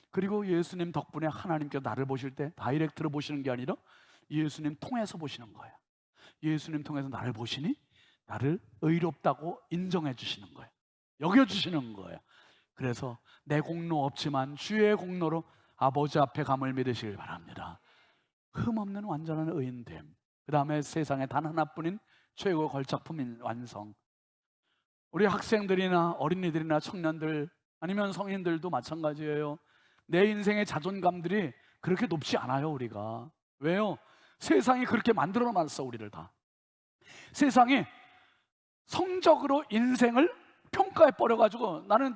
그리고 예수님 덕분에 하나님께서 나를 보실 때 다이렉트로 보시는 게 아니라 예수님 통해서 보시는 거예요. 예수님 통해서 나를 보시니 나를 의롭다고 인정해 주시는 거예요. 여겨주시는 거예요. 그래서 내 공로 없지만 주의 공로로 아버지 앞에 감을 믿으시길 바랍니다. 흠없는 완전한 의인됨. 그 다음에 세상에 단 하나뿐인 최고의 걸작품인 완성. 우리 학생들이나 어린이들이나 청년들 아니면 성인들도 마찬가지예요. 내 인생의 자존감들이 그렇게 높지 않아요. 우리가. 왜요? 세상이 그렇게 만들어 놨어. 우리를 다. 세상이 성적으로 인생을 평가해 버려가지고 나는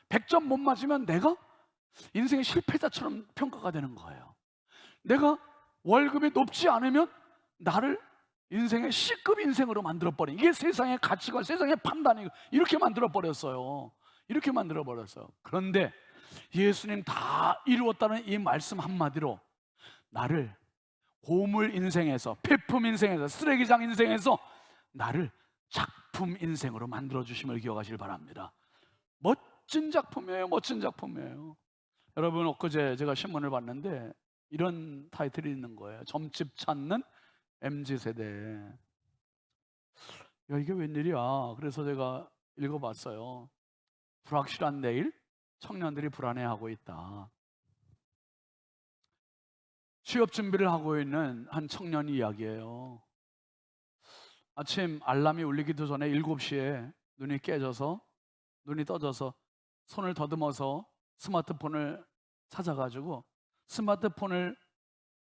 100점 못 맞으면 내가 인생의 실패자처럼 평가가 되는 거예요. 내가 월급이 높지 않으면 나를 인생의 C급 인생으로 만들어버린, 이게 세상의 가치관, 세상의 판단이 이렇게 만들어버렸어요. 이렇게 만들어버렸어요. 그런데 예수님 다 이루었다는 이 말씀 한마디로 나를 고물 인생에서, 폐품 인생에서, 쓰레기장 인생에서 나를 작품 인생으로 만들어주심을 기억하시길 바랍니다. 멋진 작품이에요. 멋진 작품이에요. 여러분, 엊그제 제가 신문을 봤는데 이런 타이틀이 있는 거예요. 점집 찾는 MZ세대. 야, 이게 웬일이야. 그래서 제가 읽어봤어요. 불확실한 내일, 청년들이 불안해하고 있다. 취업 준비를 하고 있는 한 청년 이야기예요. 아침 알람이 울리기도 전에 7시에 눈이 깨져서, 눈이 떠져서 손을 더듬어서 스마트폰을 찾아가지고 스마트폰을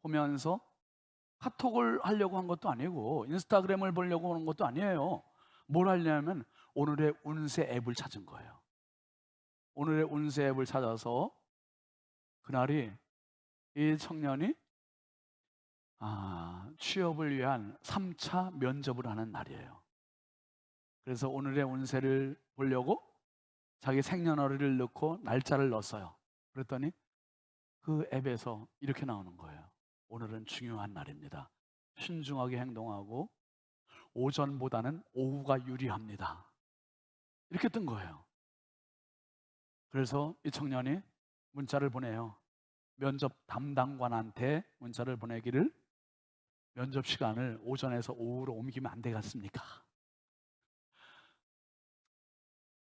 보면서 카톡을 하려고 한 것도 아니고 인스타그램을 보려고 하는 것도 아니에요. 뭘 하려면 오늘의 운세 앱을 찾은 거예요. 오늘의 운세 앱을 찾아서 그날이 이 청년이 취업을 위한 3차 면접을 하는 날이에요. 그래서 오늘의 운세를 보려고 자기 생년월일을 넣고 날짜를 넣었어요. 그랬더니 그 앱에서 이렇게 나오는 거예요. 오늘은 중요한 날입니다. 신중하게 행동하고 오전보다는 오후가 유리합니다. 이렇게 뜬 거예요. 그래서 이 청년이 문자를 보내요. 면접 담당관한테 문자를 보내기를 면접 시간을 오전에서 오후로 옮기면 안 되겠습니까?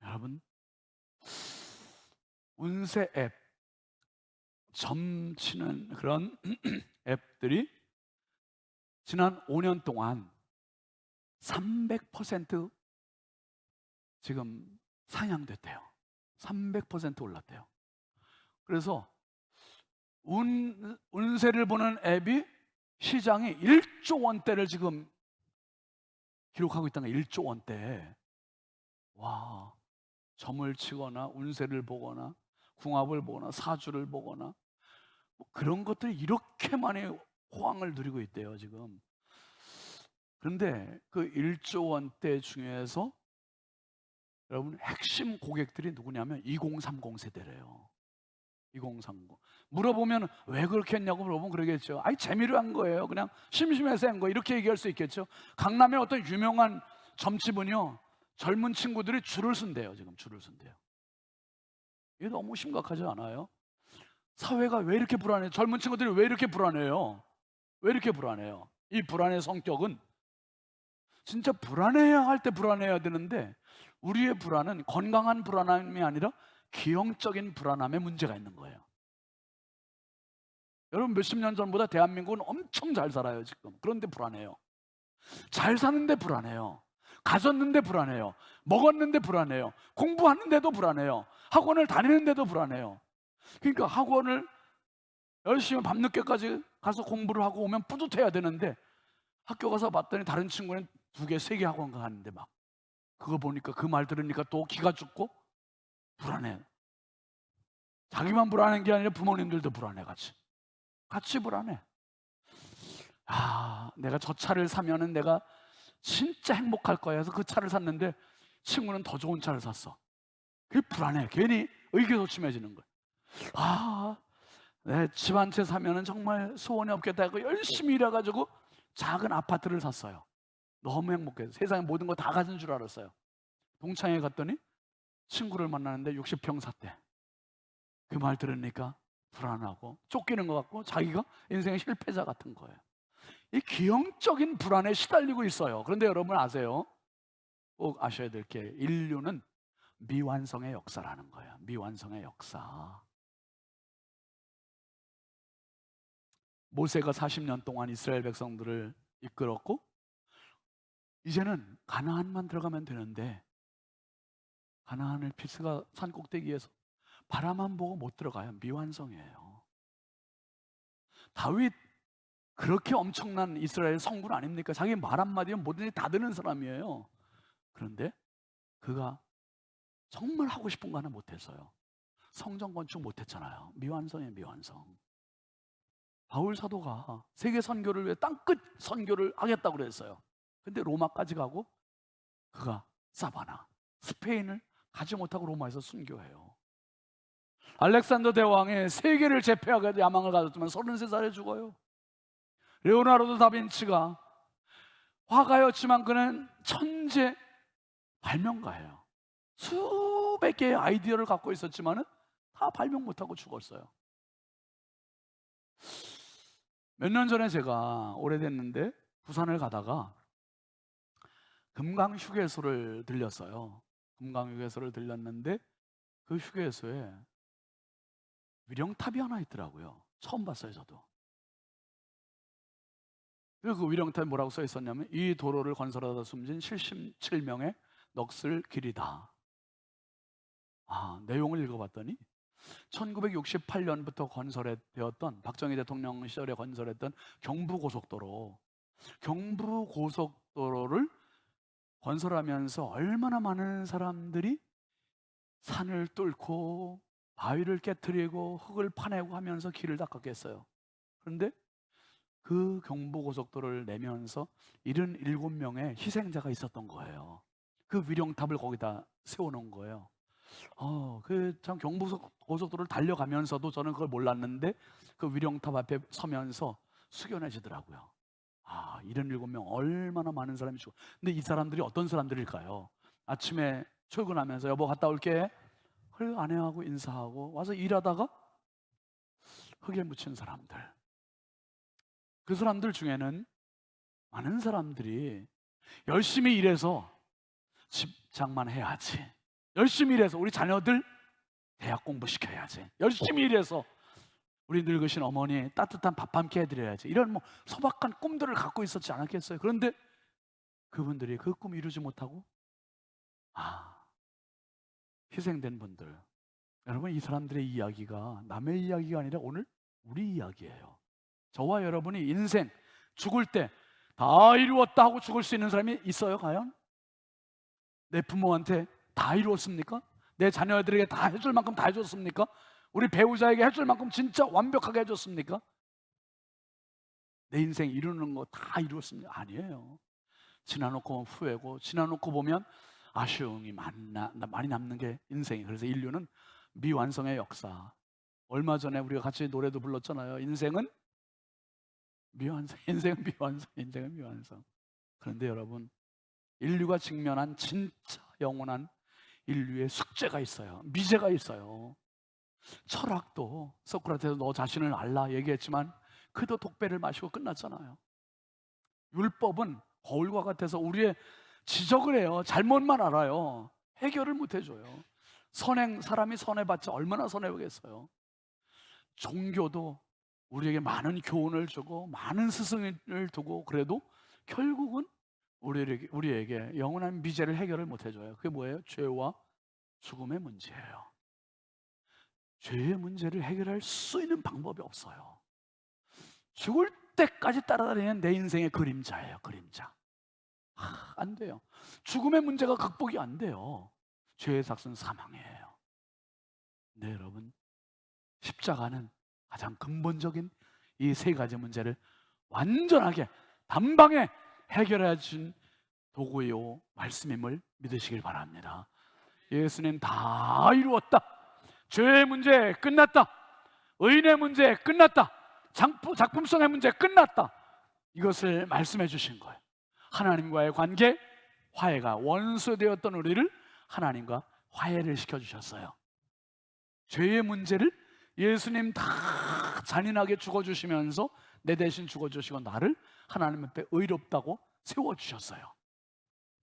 여러분, 운세 앱, 점치는 그런 앱들이 지난 5년 동안 300% 지금 상향됐대요. 300% 올랐대요. 그래서 운세를 보는 앱이 시장이 1조 원대를 지금 기록하고 있다는 거예요. 1조 원대. 와, 점을 치거나 운세를 보거나 궁합을 보거나 사주를 보거나 뭐 그런 것들이 이렇게 많이 호황을 누리고 있대요 지금. 그런데 그 1조 원대 중에서 여러분 핵심 고객들이 누구냐면 2030 세대래요. 2030. 물어보면 왜 그렇게 했냐고 물어보면 그러겠죠. 아니 재미로 한 거예요. 그냥 심심해서 한 거. 이렇게 얘기할 수 있겠죠. 강남의 어떤 유명한 점집은요, 젊은 친구들이 줄을 쓴대요. 지금 줄을 쓴대요. 이게 너무 심각하지 않아요? 사회가 왜 이렇게 불안해요? 젊은 친구들이 왜 이렇게 불안해요? 왜 이렇게 불안해요? 이 불안의 성격은 진짜 불안해야 할 때 불안해야 되는데 우리의 불안은 건강한 불안함이 아니라 기형적인 불안함에 문제가 있는 거예요. 여러분, 몇십 년 전보다 대한민국은 엄청 잘 살아요 지금. 그런데 불안해요. 잘 사는데 불안해요. 가졌는데 불안해요. 먹었는데 불안해요. 공부하는데도 불안해요. 학원을 다니는데도 불안해요. 그러니까 학원을 열심히 밤늦게까지 가서 공부를 하고 오면 뿌듯해야 되는데 학교 가서 봤더니 다른 친구는 2개, 3개 학원 가는데 막 그거 보니까 그 말 들으니까 또 기가 죽고 불안해. 자기만 불안한 게 아니라 부모님들도 불안해. 같이 불안해. 내가 저 차를 사면은 내가 진짜 행복할 거야 해서 그 차를 샀는데 친구는 더 좋은 차를 샀어. 그게 불안해. 괜히 의기소침해지는 거야. 내 집 한 채 사면은 정말 소원이 없겠다 하고 열심히 일해가지고 작은 아파트를 샀어요. 너무 행복해서 세상에 모든 거 다 가진 줄 알았어요. 동창회 갔더니 친구를 만나는데 60평 샀대. 그 말 들으니까 불안하고 쫓기는 것 같고 자기가 인생의 실패자 같은 거예요. 이 기형적인 불안에 시달리고 있어요. 그런데 여러분 아세요? 꼭 아셔야 될 게 인류는 미완성의 역사라는 거예요. 미완성의 역사. 모세가 40년 동안 이스라엘 백성들을 이끌었고 이제는 가나안만 들어가면 되는데 가나안을 피스가 산 꼭대기에서 바라만 보고 못 들어가요. 미완성이에요. 다윗 그렇게 엄청난 이스라엘 성군 아닙니까? 자기 말 한마디면 뭐든지 다 듣는 사람이에요. 그런데 그가 정말 하고 싶은 거 하나 못했어요. 성전 건축 못했잖아요. 미완성이에요. 미완성. 바울 사도가 세계 선교를 위해 땅끝 선교를 하겠다고 그랬어요. 근데 로마까지 가고 그가 사바나, 스페인을 가지 못하고 로마에서 순교해요. 알렉산더 대왕의 세계를 제패하게 야망을 가졌지만 33살에 죽어요. 레오나르도 다빈치가 화가였지만 그는 천재 발명가예요. 수백 개의 아이디어를 갖고 있었지만 다 발명 못하고 죽었어요. 몇 년 전에 제가 오래됐는데 부산을 가다가 금강 휴게소를 들렸어요. 금강 휴게소를 들렸는데 그 휴게소에 위령탑이 하나 있더라고요. 처음 봤어요, 저도. 그리고 그 위령탑에 뭐라고 써 있었냐면 이 도로를 건설하다 숨진 77명의 넋을 기리다. 내용을 읽어봤더니 1968년부터 건설되었던 박정희 대통령 시절에 건설했던 경부고속도로를 건설하면서 얼마나 많은 사람들이 산을 뚫고 바위를 깨트리고 흙을 파내고 하면서 길을 닦았겠어요. 그런데 그 경부고속도로를 내면서 77명의 희생자가 있었던 거예요. 그 위령탑을 거기다 세워놓은 거예요. 참 경부고속도로를 달려가면서도 저는 그걸 몰랐는데 그 위령탑 앞에 서면서 숙연해지더라고요. 77명 얼마나 많은 사람이 죽어. 근데 이 사람들이 어떤 사람들일까요? 아침에 출근하면서 여보 갔다 올게. 그리고 아내하고 인사하고 와서 일하다가 흙에 묻힌 사람들. 그 사람들 중에는 많은 사람들이 열심히 일해서 집장만 해야지, 열심히 일해서 우리 자녀들 대학 공부시켜야지, 열심히 일해서 우리 늙으신 어머니 따뜻한 밥 한 끼 해드려야지, 이런 소박한 꿈들을 갖고 있었지 않았겠어요? 그런데 그분들이 그 꿈 이루지 못하고 희생된 분들, 여러분 이 사람들의 이야기가 남의 이야기가 아니라 오늘 우리 이야기예요. 저와 여러분이 인생 죽을 때 다 이루었다 하고 죽을 수 있는 사람이 있어요? 과연? 내 부모한테 다 이루었습니까? 내 자녀들에게 다 해줄 만큼 다 해줬습니까? 우리 배우자에게 해줄 만큼 진짜 완벽하게 해줬습니까? 내 인생 이루는 거 다 이루었습니까? 아니에요. 지나놓고 후회고, 지나놓고 보면 아쉬움이 많이 남는 게 인생이. 그래서 인류는 미완성의 역사. 얼마 전에 우리가 같이 노래도 불렀잖아요. 인생은 미완성, 인생은 미완성, 인생은 미완성. 그런데 여러분, 인류가 직면한 진짜 영원한 인류의 숙제가 있어요. 미제가 있어요. 철학도 소크라테스 너 자신을 알라 얘기했지만 그도 독배를 마시고 끝났잖아요. 율법은 거울과 같아서 우리의 지적을 해요. 잘못만 알아요. 해결을 못 해줘요. 사람이 선해봤자 얼마나 선해보겠어요. 종교도 우리에게 많은 교훈을 주고 많은 스승을 두고 그래도 결국은 우리에게 영원한 미제를 해결을 못 해줘요. 그게 뭐예요? 죄와 죽음의 문제예요. 죄의 문제를 해결할 수 있는 방법이 없어요. 죽을 때까지 따라다니는 내 인생의 그림자예요. 그림자. 안 돼요. 죽음의 문제가 극복이 안 돼요. 죄의 삭은 사망이에요. 네, 여러분, 십자가는 가장 근본적인 이 세 가지 문제를 완전하게 단방에 해결해 준 도구요 말씀임을 믿으시길 바랍니다. 예수님 다 이루었다. 죄의 문제 끝났다. 의인의 문제 끝났다. 작품성의 문제 끝났다. 이것을 말씀해 주신 거예요. 하나님과의 관계, 화해가 원수되었던 우리를 하나님과 화해를 시켜주셨어요. 죄의 문제를 예수님 다 잔인하게 죽어주시면서 내 대신 죽어주시고 나를 하나님 앞에 의롭다고 세워주셨어요.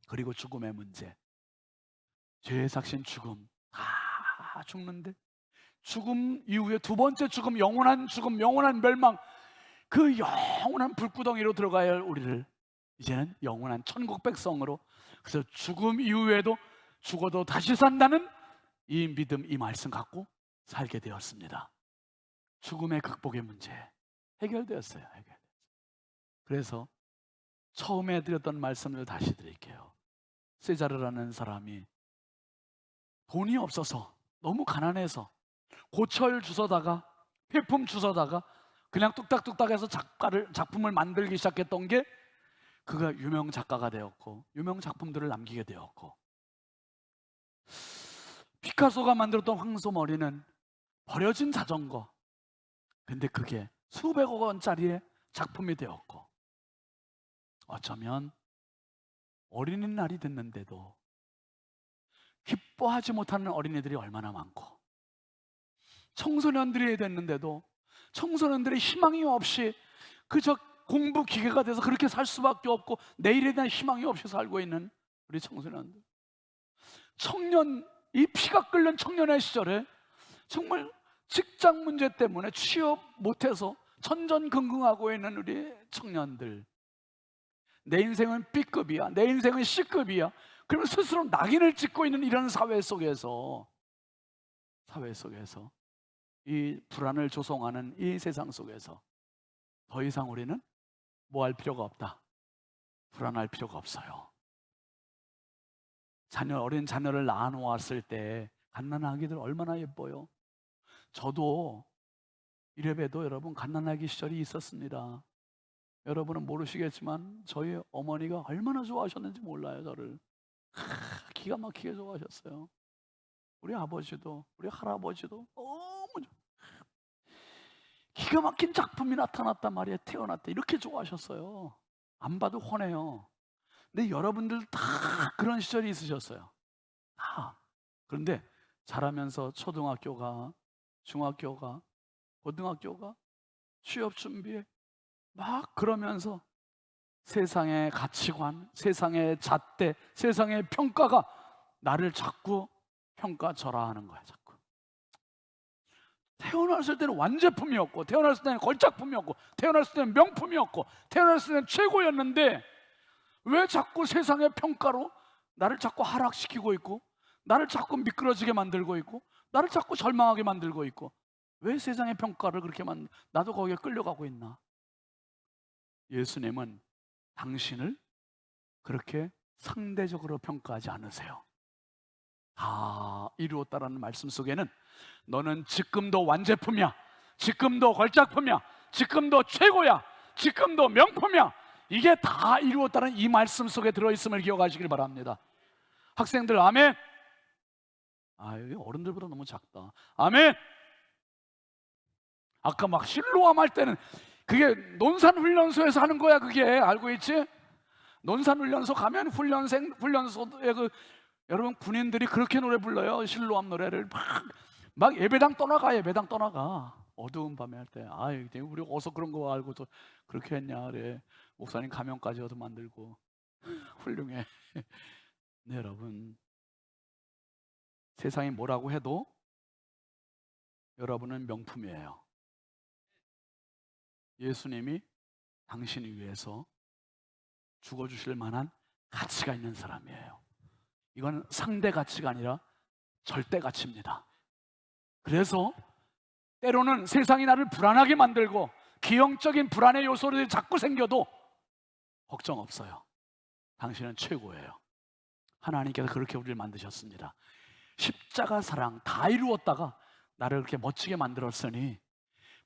그리고 죽음의 문제, 죄의 삭신 죽음, 다 죽는데 죽음 이후에 두 번째 죽음, 영원한 멸망, 그 영원한 불구덩이로 들어가야 할 우리를 이제는 영원한 천국 백성으로, 그래서 죽음 이후에도 죽어도 다시 산다는 이 믿음, 이 말씀 갖고 살게 되었습니다. 죽음의 극복의 문제 해결되었어요. 그래서 처음에 드렸던 말씀을 다시 드릴게요. 세자르라는 사람이 돈이 없어서 너무 가난해서 고철 주워다가 필품 주워다가 그냥 뚝딱뚝딱 해서 작품을 만들기 시작했던 게 그가 유명 작가가 되었고 유명 작품들을 남기게 되었고, 피카소가 만들었던 황소머리는 버려진 자전거, 근데 그게 수백억 원짜리의 작품이 되었고, 어쩌면 어린이날이 됐는데도 기뻐하지 못하는 어린이들이 얼마나 많고, 청소년들이 됐는데도 청소년들의 희망이 없이 그저 공부 기계가 돼서 그렇게 살 수밖에 없고 내일에 대한 희망이 없이 살고 있는 우리 청소년들, 이 피가 끓는 청년의 시절에 정말 직장 문제 때문에 취업 못해서 천전긍긍하고 있는 우리 청년들, 내 인생은 B급이야, 내 인생은 C급이야, 그러면 스스로 낙인을 찍고 있는 이런 사회 속에서 이 불안을 조성하는 이 세상 속에서 더 이상 우리는 뭐 할 필요가 없다, 불안할 필요가 없어요. 어린 자녀를 낳아놓았을 때 갓난아기들 얼마나 예뻐요. 저도 이래봬도 여러분 갓난아기 시절이 있었습니다. 여러분은 모르시겠지만 저희 어머니가 얼마나 좋아하셨는지 몰라요. 저를 기가 막히게 좋아하셨어요. 우리 아버지도 우리 할아버지도 너무 기가 막힌 작품이 나타났단 말이에요. 태어났다 이렇게 좋아하셨어요. 안 봐도 훤해요. 근데 여러분들 다 그런 시절이 있으셨어요. 다. 그런데 자라면서 초등학교가, 중학교가, 고등학교가, 취업 준비에 막 그러면서 세상의 가치관, 세상의 잣대, 세상의 평가가 나를 자꾸 평가절하하는 거야. 자꾸 태어났을 때는 완제품이었고, 태어났을 때는 걸작품이었고, 태어났을 때는 명품이었고, 태어났을 때는 최고였는데 왜 자꾸 세상의 평가로 나를 자꾸 하락시키고 있고, 나를 자꾸 미끄러지게 만들고 있고, 나를 자꾸 절망하게 만들고 있고, 왜 세상의 평가를 그렇게 나도 거기에 끌려가고 있나? 예수님은 당신을 그렇게 상대적으로 평가하지 않으세요. 다 이루었다라는 말씀 속에는 너는 지금도 완제품이야, 지금도 걸작품이야, 지금도 최고야, 지금도 명품이야, 이게 다 이루었다는 이 말씀 속에 들어있음을 기억하시길 바랍니다. 학생들 아멘. 여기 어른들보다 너무 작다. 아멘. 아까 막 실로암 할 때는 그게 논산훈련소에서 하는 거야. 그게 알고 있지? 논산훈련소 가면 훈련소에 여러분 군인들이 그렇게 노래 불러요. 실로암 노래를 막 예배당 떠나가 어두운 밤에 할 때. 우리 어서 그런 거 알고 또 그렇게 했냐 그래. 목사님 가면까지 얻어 만들고 훌륭해. 네, 여러분, 세상이 뭐라고 해도 여러분은 명품이에요. 예수님이 당신을 위해서 죽어주실 만한 가치가 있는 사람이에요. 이건 상대 가치가 아니라 절대 가치입니다. 그래서 때로는 세상이 나를 불안하게 만들고 기형적인 불안의 요소들이 자꾸 생겨도 걱정 없어요. 당신은 최고예요. 하나님께서 그렇게 우리를 만드셨습니다. 십자가 사랑 다 이루었다가 나를 그렇게 멋지게 만들었으니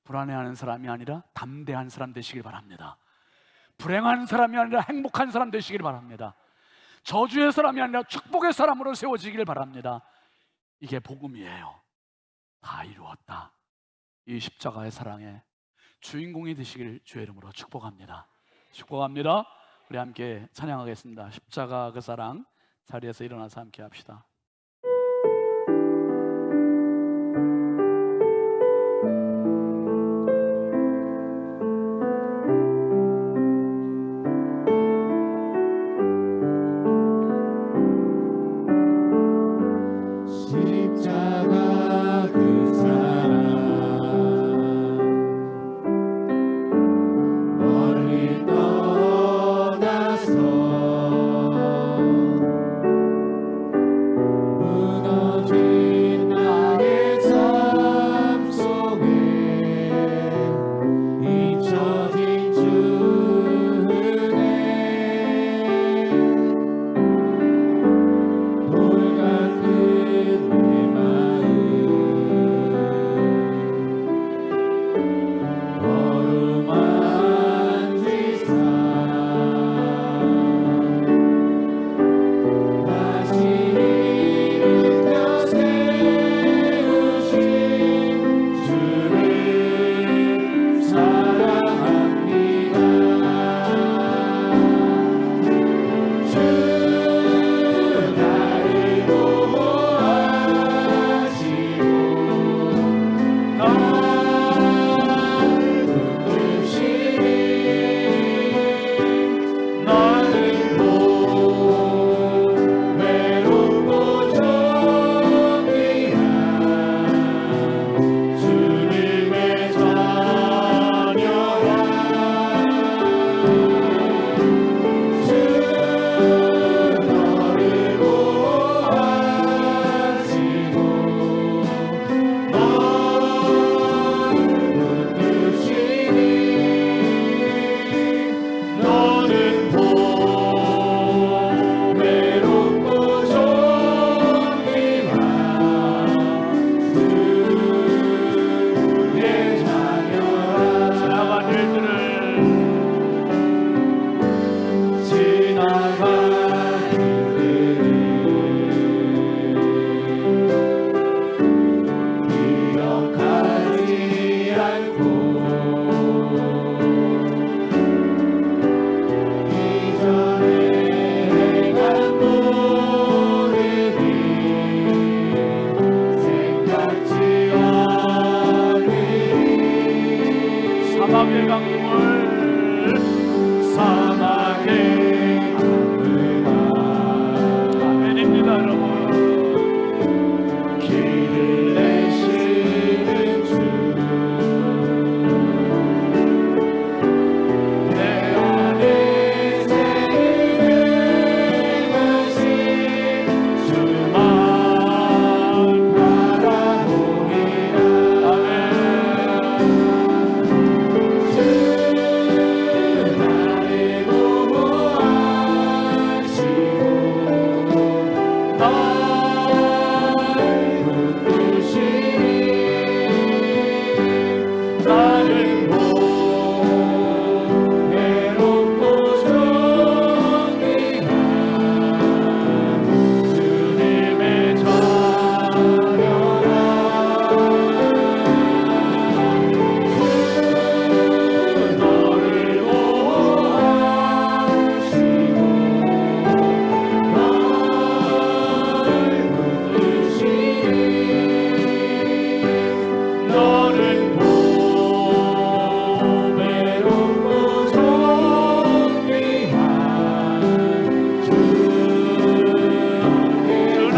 불안해하는 사람이 아니라 담대한 사람 되시길 바랍니다. 불행한 사람이 아니라 행복한 사람 되시길 바랍니다. 저주의 사람이 아니라 축복의 사람으로 세워지길 바랍니다. 이게 복음이에요. 다 이루었다. 이 십자가의 사랑의 주인공이 되시길 주의 이름으로 축복합니다. 축복합니다. 우리 함께 찬양하겠습니다. 십자가 그 사랑. 자리에서 일어나서 함께 합시다. 십자가 그 사랑 멀리 떠나서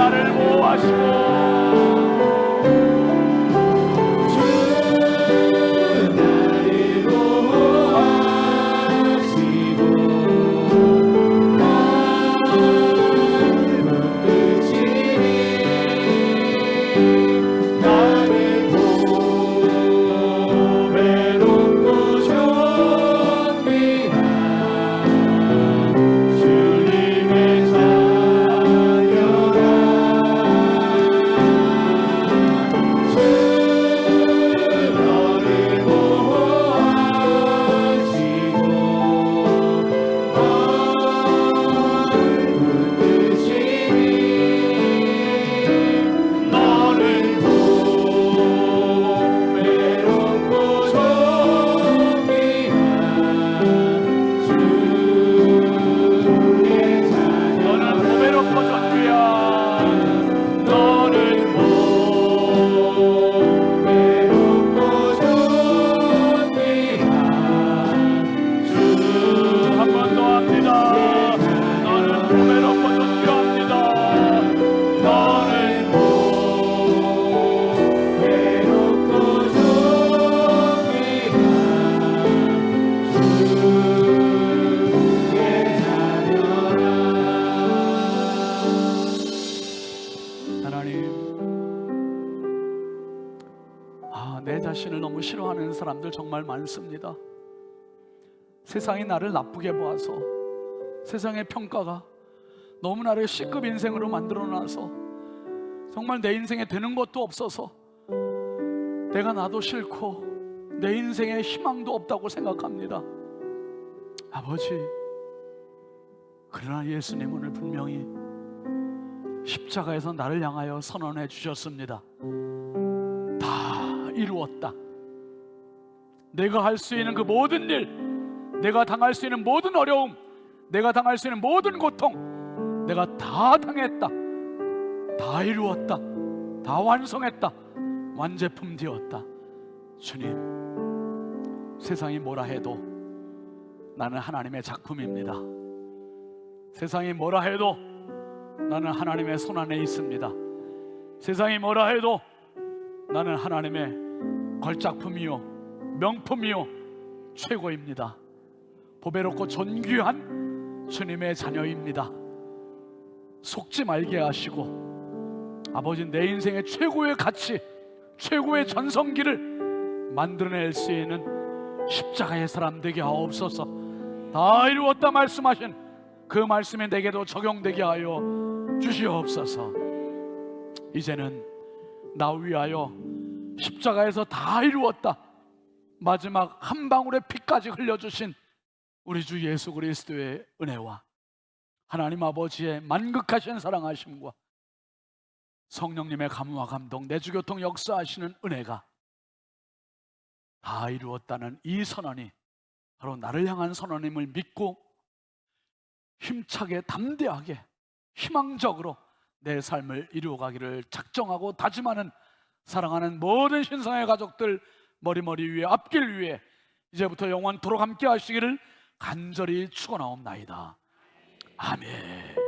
나를 보호하시고 나를 보호하시고 날 붙드시니 나는 보배롭고 존귀한 주님의 자녀라. 주 너를 보호하시고 널 붙드시니 너는 보배롭고 존귀한 주의 자녀. 너는 보배롭고 존귀한 너는 보배롭고 존귀한 주. 한 번 더 합니다. 너는 보배롭고 존귀합니다. 너는 보배롭고 존귀한 주의 자녀라. 하나님, 내 자신을 너무 싫어하는 사람들 정말 많습니다. 세상이 나를 나쁘게 보아서, 세상의 평가가 너무 나를 C급 인생으로 만들어놔서 정말 내 인생에 되는 것도 없어서 내가 나도 싫고 내 인생에 희망도 없다고 생각합니다. 아버지, 그러나 예수님 오늘 분명히 십자가에서 나를 향하여 선언해 주셨습니다. 다 이루었다. 내가 할 수 있는 그 모든 일, 내가 당할 수 있는 모든 어려움, 내가 당할 수 있는 모든 고통, 내가 다 당했다. 다 이루었다. 다 완성했다. 완제품 되었다. 주님, 세상이 뭐라 해도 나는 하나님의 작품입니다. 세상이 뭐라 해도 나는 하나님의 손안에 있습니다. 세상이 뭐라 해도 나는 하나님의 걸작품이요 명품이요 최고입니다. 보배롭고 존귀한 주님의 자녀입니다. 속지 말게 하시고 아버지, 내 인생의 최고의 가치, 최고의 전성기를 만들어낼 수 있는 십자가의 사람 되게 하옵소서. 다 이루었다 말씀하신 그 말씀이 내게도 적용되게 하여 주시옵소서. 이제는 나 위하여 십자가에서 다 이루었다, 마지막 한 방울의 피까지 흘려주신 우리 주 예수 그리스도의 은혜와 하나님 아버지의 만극하신 사랑하심과 성령님의 감화 감동, 내주교통 역사하시는 은혜가 다 이루었다는 이 선언이 바로 나를 향한 선언임을 믿고 힘차게 담대하게 희망적으로 내 삶을 이루어가기를 작정하고 다짐하는 사랑하는 모든 신성의 가족들 머리머리 위에 앞길 위에 이제부터 영원토록 함께 하시기를 간절히 축원하옵나이다. 아멘.